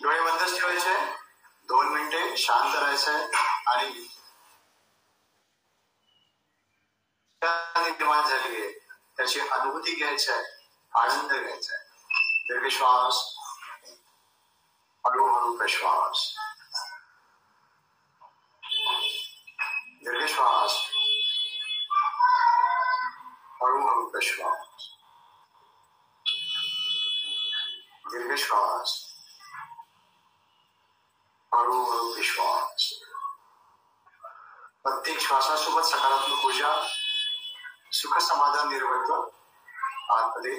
डोळे बंदच ठेवायचे. 2 मिनिटे शांत राहायचंय आणि निर्माण झाली आहे त्याची अनुभूती घ्यायची आहे, आनंद घ्यायचा आहे. दीर्घ श्वास, हळूहळू प्रश्वास, दीर्घ श्वास, हळूहळू प्रश्वास, दीर्घ श्वास, हळूहळू विश्वास. प्रत्येक श्वासासोबत सकारात्मक ऊर्जा, सुख, समाधान, निर्भयत्व आतमध्ये.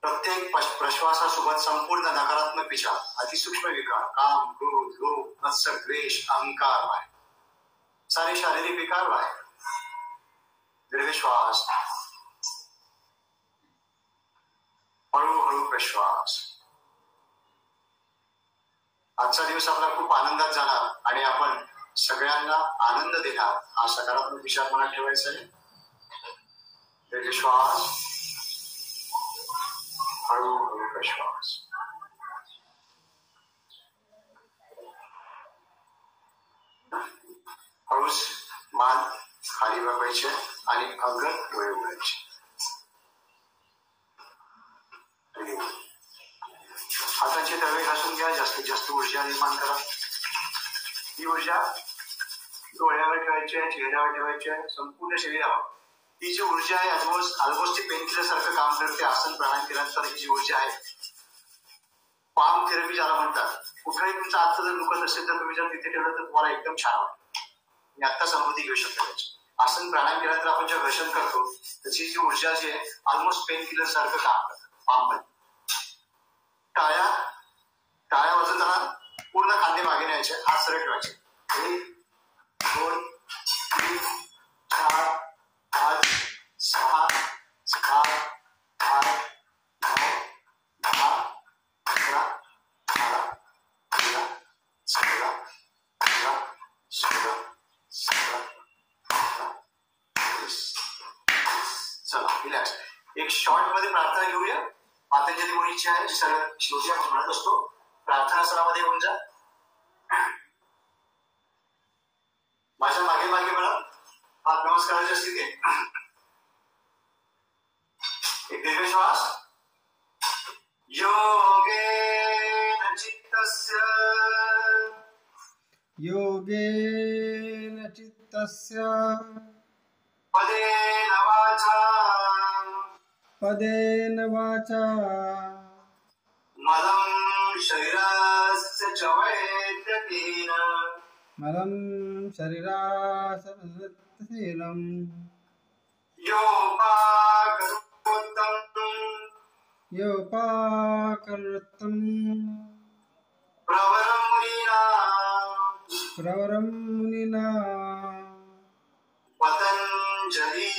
प्रत्येक प्रश्वासासोबत संपूर्ण नकारात्मक विचार, अतिसूक्ष्म विकार, काम, क्रोध, लोभ, मत्सर, द्वेष, अहंकार आहे, सारे शारीरिक विकार आहे. दीर्घ श्वास, हळूहळू प्रश्वास. आजचा दिवस आपला खूप आनंदात जाणार आणि आपण सगळ्यांना आनंद देणार हा सकारात्मक विचार मनात ठेवायचा आहे. दीर्घ श्वास, हळूहळू प्रश्वास. हळूच मान खाली बघायचे आणि अंगत डोळे उघडायचे. हाताचे तळवे घासून घ्या. जास्तीत जास्त ऊर्जा निर्माण करा. ही ऊर्जा डोळ्यावर ठेवायची आहे, चेहऱ्यावर ठेवायची आहे, संपूर्ण शरीरावर. ही जी ऊर्जा आहे ऑलमोस्ट ती पेनकिलर सारखं काम करते. आसन प्राणायाम केल्यानंतर ही जी ऊर्जा आहे, पाम थेरपी ज्याला म्हणतात. कुठलाही तुमचा आजचं जर दुखत असेल तर तुम्ही जर तिथे ठेवलं तर तुम्हाला एकदम छान वाटतं. मी आत्ताच अनुभूती घेऊ शकतो त्याची. आसन प्राणायाम केल्यानंतर आपण जे घर्षण करतो त्याची जी ऊर्जा जी आहे ऑलमोस्ट पेनकिलर सारखं काम करतं पाम मध्ये. टाळ्या वाजवताना पूर्ण खांदे मागे न्यायचे, हात सरळ ठेवायचे. 1 2 3 4 5 6 7 8 9 10 11 12 13 14 15 16 17 18 19. चला रिलॅक्स. एक शॉर्ट मध्ये प्रार्थना घेऊया. पतंजली मुनीची आहे, जी सगळ्यात शेवटी आपण म्हणत असतो. प्रार्थना सरामध्ये होऊन जा. माझ्या मागे मागे म्हणा. हात नमस्काराच्या स्थिती. एक दीर्घ श्वास. योगेन चित्तस्य तस्य पदेन वाचा पदेन वाचा मलं शरीरस्य च वैद्यकेन मलं शरीरासनम् योपाकरोत्तम प्रवरं मुनिना पतंजलि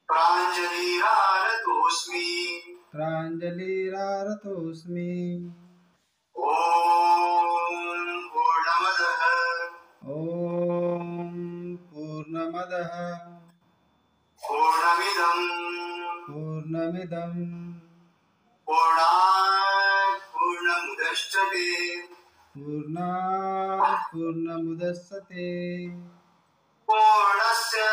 प्राञ्जलिरारतोऽस्मि ॐ पूर्णमदः पूर्णमिदं पूर्णात् पूर्णमुदच्यते पूर्णस्य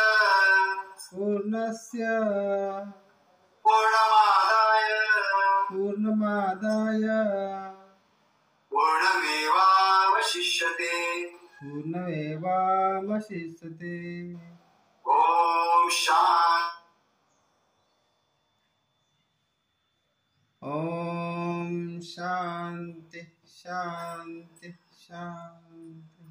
पूर्णमादाय पूर्णमेवावशिष्यते ओम शांति शांति शांति।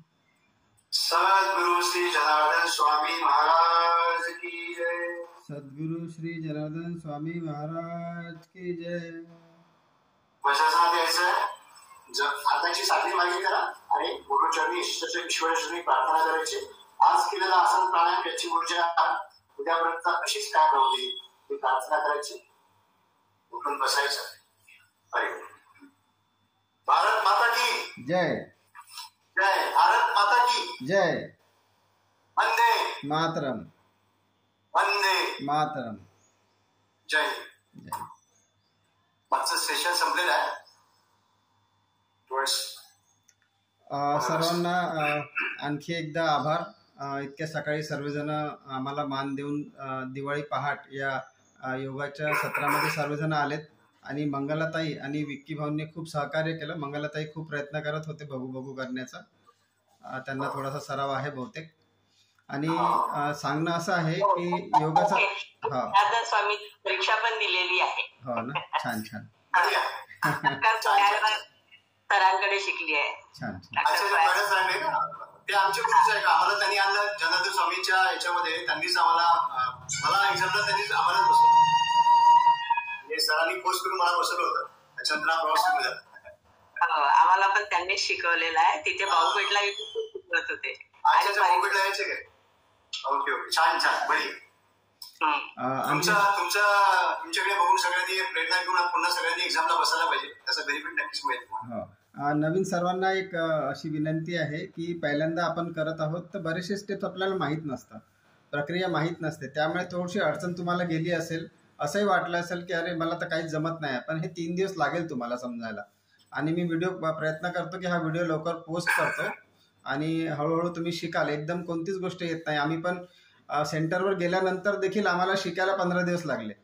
सद्गुरु श्री जनार्दन स्वामी महाराज की जय। सद्गुरु श्री जनार्दन स्वामी महाराज की जय। वशासनात यायचं आहे, हाताची साखळी मागे करा आणि गुरुचरणी ईश्वरचरणी प्रार्थना करायची. आज केलेला आसन प्राणायाम याची ऊर्जा उद्यापर्यंत अशीच कायम राहू दे, ही प्रार्थना करायची. उठून बसायचं. अरे भारत माता की जय. जय. भारत माता की जय. वंदे मातरम. वंदे मातरम. जय. जय. मागचं सेशन संपलेलं आहे. सर्वांना आणखी एकदा आभार. इतक्या सकाळी सर्वजण आम्हाला मान देऊन दिवाळी पहाट या योगाच्या सत्रामध्ये सर्वजण आलेत आणि मंगलाताई आणि विक्की भाऊंनी खूप सहकार्य केलं. मंगलाताई खूप प्रयत्न करत होते बघू करण्याचा. त्यांना थोडासा सराव आहे बहुतेक. आणि सांगणं असं आहे की योगाचा जनार्दन स्वामी परीक्षा पण दिलेली आहे. हो ना. छान छान. सरांकडे शिकली आहे. छान छान. ते आमचे गुरुच आहे का, आम्हाला त्यांनी आणलं जनार्दन स्वामींच्या याच्यामध्ये. त्यांनीच मला एक्झामला त्यांनीच आम्हालाच बसवलं. सरांनी कोर्स करून मला बसवलं होतं. त्याच्यानंतर प्रवास सुरू झाला. आम्हाला पण त्यांनीच शिकवलेलं आहे. तिथे भाऊपेठला शिकवत होते. भाऊपेठला यायचे काय? Okay okay. छान छान. बरी. तुमच्याकडे बघून सगळ्यांनी प्रेरणा घेऊन पुन्हा सगळ्यांनी एक्झामला बसायला पाहिजे. त्याचा बेनिफिट नक्कीच मिळेल तुम्हाला. नवीन सर्वांना एक अशी विनंती आहे की पहिल्यांदा आपण करत आहोत तर बरेचसे स्टेप्स आपल्याला माहीत नसतात, प्रक्रिया माहीत नसते. त्यामुळे थोडीशी अडचण तुम्हाला गेली असेल, असंही वाटलं असेल की अरे मला तर काहीच जमत नाही. पण हे 3 दिवस लागेल तुम्हाला समजायला. आणि मी प्रयत्न करतो की हा व्हिडिओ लवकर पोस्ट करतो आणि हळूहळू तुम्ही शिकाल. एकदम कोणतीच गोष्ट येत नाही. आम्ही पण सेंटरवर गेल्यानंतर देखील आम्हाला शिकायला 15 दिवस लागले.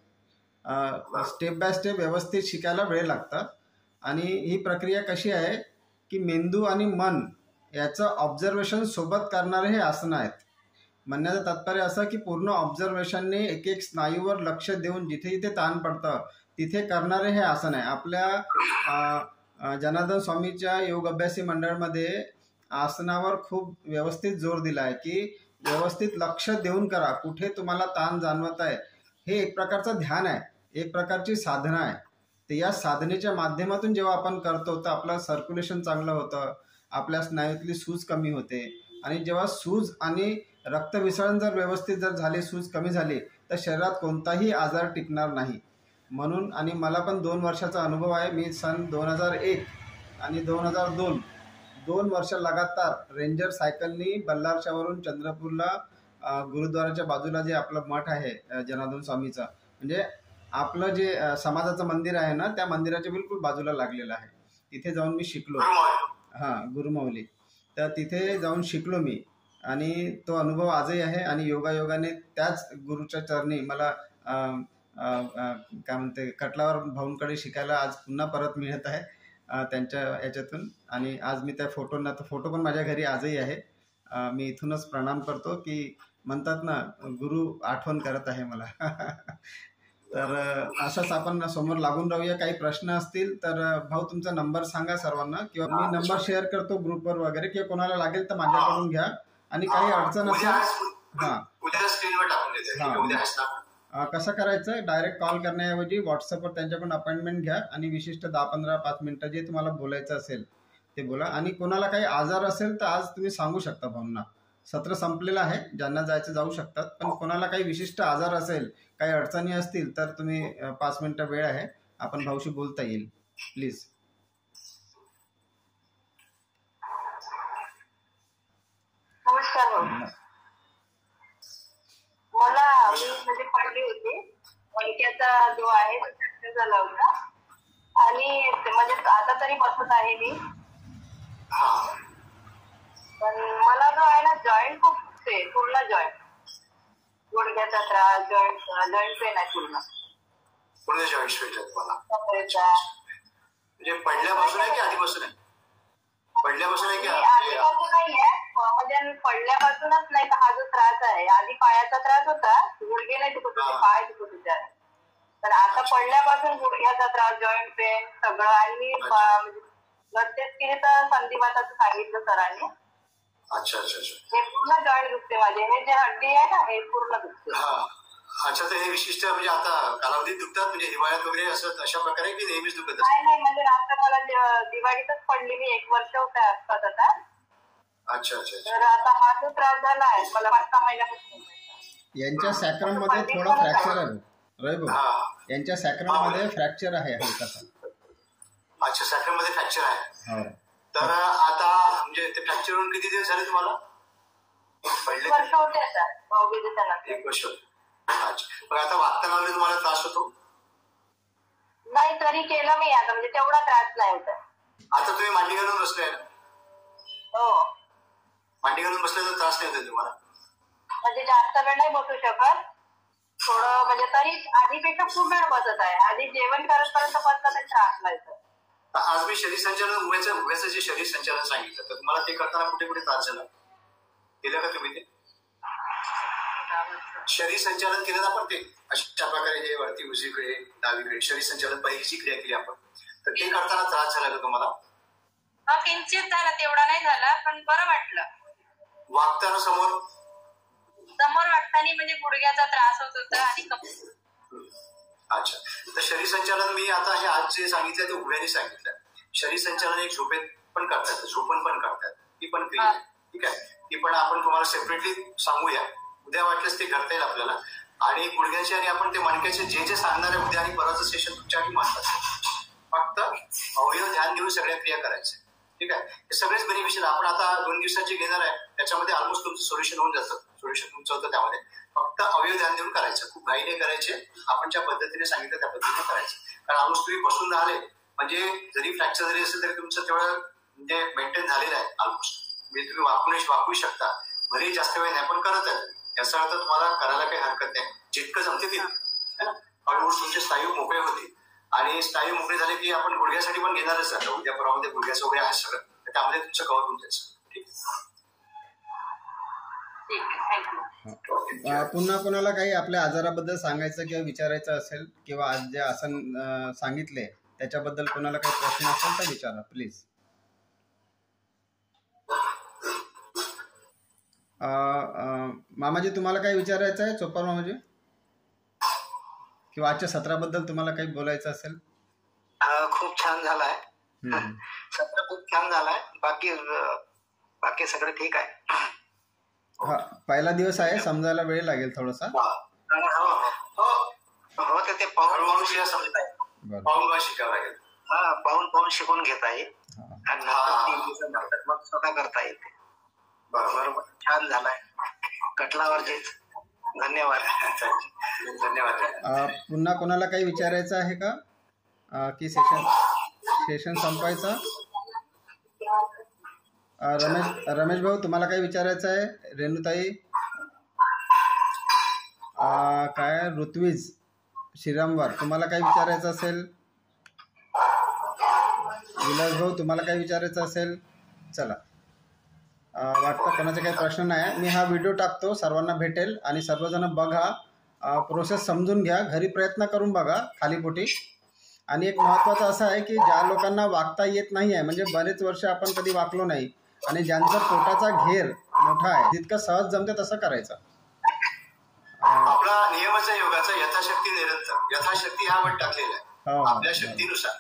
स्टेप बाय स्टेप व्यवस्थित शिकायला वेळ लागतं. आणि ही प्रक्रिया कशी आहे की मेंदू आणि मन याचं ऑब्झर्वेशन सोबत करणारे हे आसनं आहेत. म्हणण्याचं तात्पर्य असं की पूर्ण ऑब्झर्वेशनने एक एक स्नायूवर लक्ष देऊन जिथे जिथे ताण पडतं तिथे करणारे हे आसन आहे. आपल्या जनार्दन स्वामीच्या योग अभ्यासी मंडळामध्ये आसनावर खूप व्यवस्थित जोर दिला आहे की व्यवस्थित लक्ष देऊन करा. कुठे तुम्हाला ताण जाणवत आहे हे एक प्रकारचं ध्यान आहे, एक प्रकारची साधना आहे. तर या साधनेच्या माध्यमातून जेव्हा आपण करतो तर आपलं सर्क्युलेशन चांगलं होतं, आपल्या स्नायूतली सूज कमी होते. आणि जेव्हा सूज आणि रक्तविसरण जर व्यवस्थित झाले, सूज कमी झाली तर शरीरात कोणताही आजार टिकणार नाही. म्हणून आणि मला पण 2 वर्षाचा अनुभव आहे. मी सन 2001 आणि 2002 2 वर्ष लगातार रेंजर सायकलनी बल्लारशावरून चंद्रपूरला गुरुद्वाराच्या बाजूला जे आपलं मठ आहे जनार्दन स्वामीचं, म्हणजे आपलं जे समाजाचं मंदिर आहे ना त्या मंदिराच्या बिलकुल बाजूला लागलेलं आहे. तिथे जाऊन मी शिकलो. गुरुमौली. तर तिथे जाऊन शिकलो मी आणि तो अनुभव आजही आहे. आणि योगाने त्याच गुरुच्या चरणी मला काय म्हणते कटलावर भाऊंकडे शिकायला आज पुन्हा परत मिळत आहे. त्यांच्या याच्यातून. आणि आज मी त्या फोटोंना, तर फोटो पण माझ्या घरी आजही आहे. मी इथूनच प्रणाम करतो की म्हणतात ना, गुरु आठवण करत आहे मला. तर असंच आपण समोर लागून राहूया. काही प्रश्न असतील तर भाऊ तुमचा नंबर सांगा सर्वांना, किंवा मी नंबर शेअर करतो ग्रुपवर वगैरे, किंवा कोणाला लागेल तर माझ्याकडून घ्या. आणि काही अडचण असेल उद्या स्क्रीनवर टाकून देते. उद्या असणार. कसं करायचं, डायरेक्ट कॉल करण्याऐवजी व्हॉट्सअपवर त्यांच्याकडून अपॉइंटमेंट घ्या आणि विशिष्ट 10-15-5 मिनिटं जे तुम्हाला बोलायचं असेल ते बोला. आणि कोणाला काही आजार असेल तर आज तुम्ही सांगू शकता भाऊंना. सत्र संपलेलं आहे, ज्यांना जायचं जाऊ शकतात. पण कोणाला काही विशिष्ट आजार असेल, काही अडचणी असतील तर तुम्ही 5 मिनिटं वेळ आहे, आपण भाऊशी बोलता येईल. प्लीज. नमस्कार. मला म्हणजे पडली होती, मणक्याचा जो आहे तो फ्रॅक्चर झाला होता आणि म्हणजे आता तरी बसत आहे मी. पण मला जो आहे ना, जॉईंट खूप दुखते, पूर्ण जॉईंट, गुडघ्याचा त्रास, जॉईंट पेन आहे पूर्ण. पूर्ण जॉईंट पेन आहे तुम्हाला? म्हणजे पडल्यापासून आहे की आधीपासून आहे? पडल्यापासून आहे की आधीपासून नाहीये, म्हणजे पडल्यापासूनच नाही तर हा जो त्रास आहे, आधी पायाचा त्रास होता, गुडघे नाही दुखत होते, पाय दुखत होते. तर आता पडल्यापासून गुडघ्याचा त्रास, जॉईंट पेन सगळं. आणि मी म्हणजे ब्लड टेस्ट केली तर संधिवाताचं सांगितलं सरांनी. अच्छा अच्छा अच्छा. हे पूर्ण जॉईंट दुखते माझे, हे जे हड्डी आहे ना हे पूर्ण दुखते. अच्छा, तर हे विशिष्ट म्हणजे आता कालावधीत दुखतात, म्हणजे हिवाळ्यात वगैरे असं अशा प्रकारे की नेहमीच दुखत? नाही, म्हणजे आता मला दिवाळीतच पडली, मी 1 वर्ष होते आसपास आता. अच्छा अच्छा. तर आता हा जो त्रास झाला आहे मला 5-6 महिन्यापासून. यांच्या सॅक्रम मध्ये थोडा फ्रॅक्चर आहे रविभाऊ, यांच्या सॅक्रम मध्ये फ्रॅक्चर आहे हलकासा. अच्छा, सॅक्रम मध्ये फ्रॅक्चर आहे. तर आता म्हणजे ते फ्रॅक्चर होऊन किती दिवस झाले तुम्हाला? 1 वर्ष होते आता, 1 वर्ष. अच्छा, मग आता वागताना वगैरे तुम्हाला त्रास होतो? नाही, तरी केलं मी आता, म्हणजे तेवढा त्रास नाही होता. आता तुम्ही मांडी घालून बसले? हो, मांडी घालून बसले तर त्रास नाही होते तुम्हाला? म्हणजे जास्त वेळ नाही बसू शकत, थोडं, म्हणजे तरी आधीपेक्षा खूप वेळ बसत आहे. आधी जेवण करतपर्यंत बसला तर त्रास व्हायचा. आज मी शरीर संचालन, उभ्याचं जे शरीर संचालन सांगितलं, तर तुम्हाला ते करताना कुठे कुठे त्रास झाला? केलं का तुम्ही ते शरीर संचालन केलं ना? आपण ते अशा प्रकारे हे वरती उजवीकडे डावीकडे शरीर संचालन पहिलीची क्रिया केली आपण, तर ते करताना त्रास झाला का तुम्हाला? किंचित झाला, तेवढा नाही झाला, पण बरं वाटलं. वागताना समोर वागताना म्हणजे गुडघ्याचा त्रास होत होता आणि अच्छा, तर शरीर संचालन मी आता हे आज जे सांगितलं ते उभ्याने सांगितलं. शरीर संचालन एक झोपेत पण करतात, झोपून पण करतात, ती पण क्रिया आहे. ठीक आहे, ती पण आपण तुम्हाला सेपरेटली सांगूया. उद्या वाटलंच ते करता येईल आपल्याला. आणि गुडघ्याचे आणि आपण ते मणक्याचे जे जे सांगणार आहे उद्या आणि परवाचं सेशन तुमच्यासाठी महत्वाचं. फक्त अवयव ध्यान देऊन सगळ्या क्रिया करायच्या. ठीक आहे, हे सगळेच बेनिफिशियल. आपण आता 2 दिवसाचे घेणार आहे, त्याच्यामध्ये ऑलमोस्ट तुमचं सोल्युशन होऊन जातं. सोल्युशन तुमचं होतं त्यामध्ये. फक्त अवयव ध्यान देऊन करायचं, खूप घाईने करायचे. आपण ज्या पद्धतीने सांगितलं त्या पद्धतीने करायचं. कारण ऑलमोस्ट तुम्ही बसून राहिले म्हणजे जरी फ्रॅक्चर जरी असेल तरी तुमचं तेवढं म्हणजे मेंटेन झालेलं आहे ऑलमोस्ट. म्हणजे तुम्ही वाकू शकता, भले जास्त वेळ नाही पण करत आहे. याचा अर्थ तुम्हाला करायला काही हरकत नाही, जितकं जमते ते. हळूहळू तुमचे स्नायू मोकळे होतील आणि स्नायू मोकळे झाले की आपण गुडघ्यासाठी पण घेणारच आहे. उद्या परवामध्ये गुडघ्याचं वगैरे आहे सगळं, तर त्यामध्ये तुमचं कव्हर होऊन जायचं. पुन्हा कोणाला काही आपल्या आजाराबद्दल सांगायचं किंवा विचारायचं असेल, किंवा आज जे आसन सांगितले त्याच्याबद्दल कोणाला काही प्रश्न असेल तर विचारा प्लीज. मामाजी तुम्हाला काही विचारायचं आहे? चोपाल मामाजी, किंवा आजच्या सत्राबद्दल तुम्हाला काही बोलायचं असेल? खूप छान झालाय सत्र, खूप छान झालाय. बाकी सगळं ठीक आहे. हा, पहिला दिवस आहे, समजायला वेळ लागेल थोडासा. हो, तर ते पाहून शिकावं लागेल. पाहून शिकून घेता येईल आणि मग स्वतः करता येते. बरोबर, छान झालाय. कटलावरचेच धन्यवाद. धन्यवाद. पुन्हा कोणाला काही विचारायचं आहे का, की सेशन संपायचं? रमेश भाऊ तुम्हाला काही विचारायचं आहे? रेणुताई, काय ऋत्विज श्रीरामवार तुम्हाला काही विचारायचं असेल? विलास भाऊ, तुम्हाला काही विचारायचं असेल? चला, वाटतं कोणाचे काही प्रश्न नाही. मी हा व्हिडिओ टाकतो, सर्वांना भेटेल आणि सर्वजण बघा, प्रोसेस समजून घ्या, घरी प्रयत्न करून बघा खालीपोटी. आणि एक महत्त्वाचं असं आहे की ज्या लोकांना वागता येत नाही आहे, म्हणजे बरेच वर्ष आपण कधी वाकलो नाही, आणि ज्यांचा पोटाचा घेर मोठा आहे, जितकं सहज जमते तसं करायचं. आपला नियमच आहे योगाचा, यथाशक्ती निरंतर. यथाशक्ती हा वट टाकलेला आहे आपल्या शक्तीनुसार.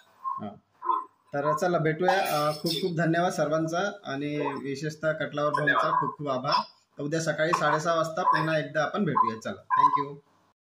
तर चला भेटूया. खूप खूप धन्यवाद सर्वांचा, आणि विशेषतः कटलावर भाऊंचा खूप खूप आभार. उद्या सकाळी 6:30 वाजता पुन्हा एकदा आपण भेटूया. चला, थँक्यू.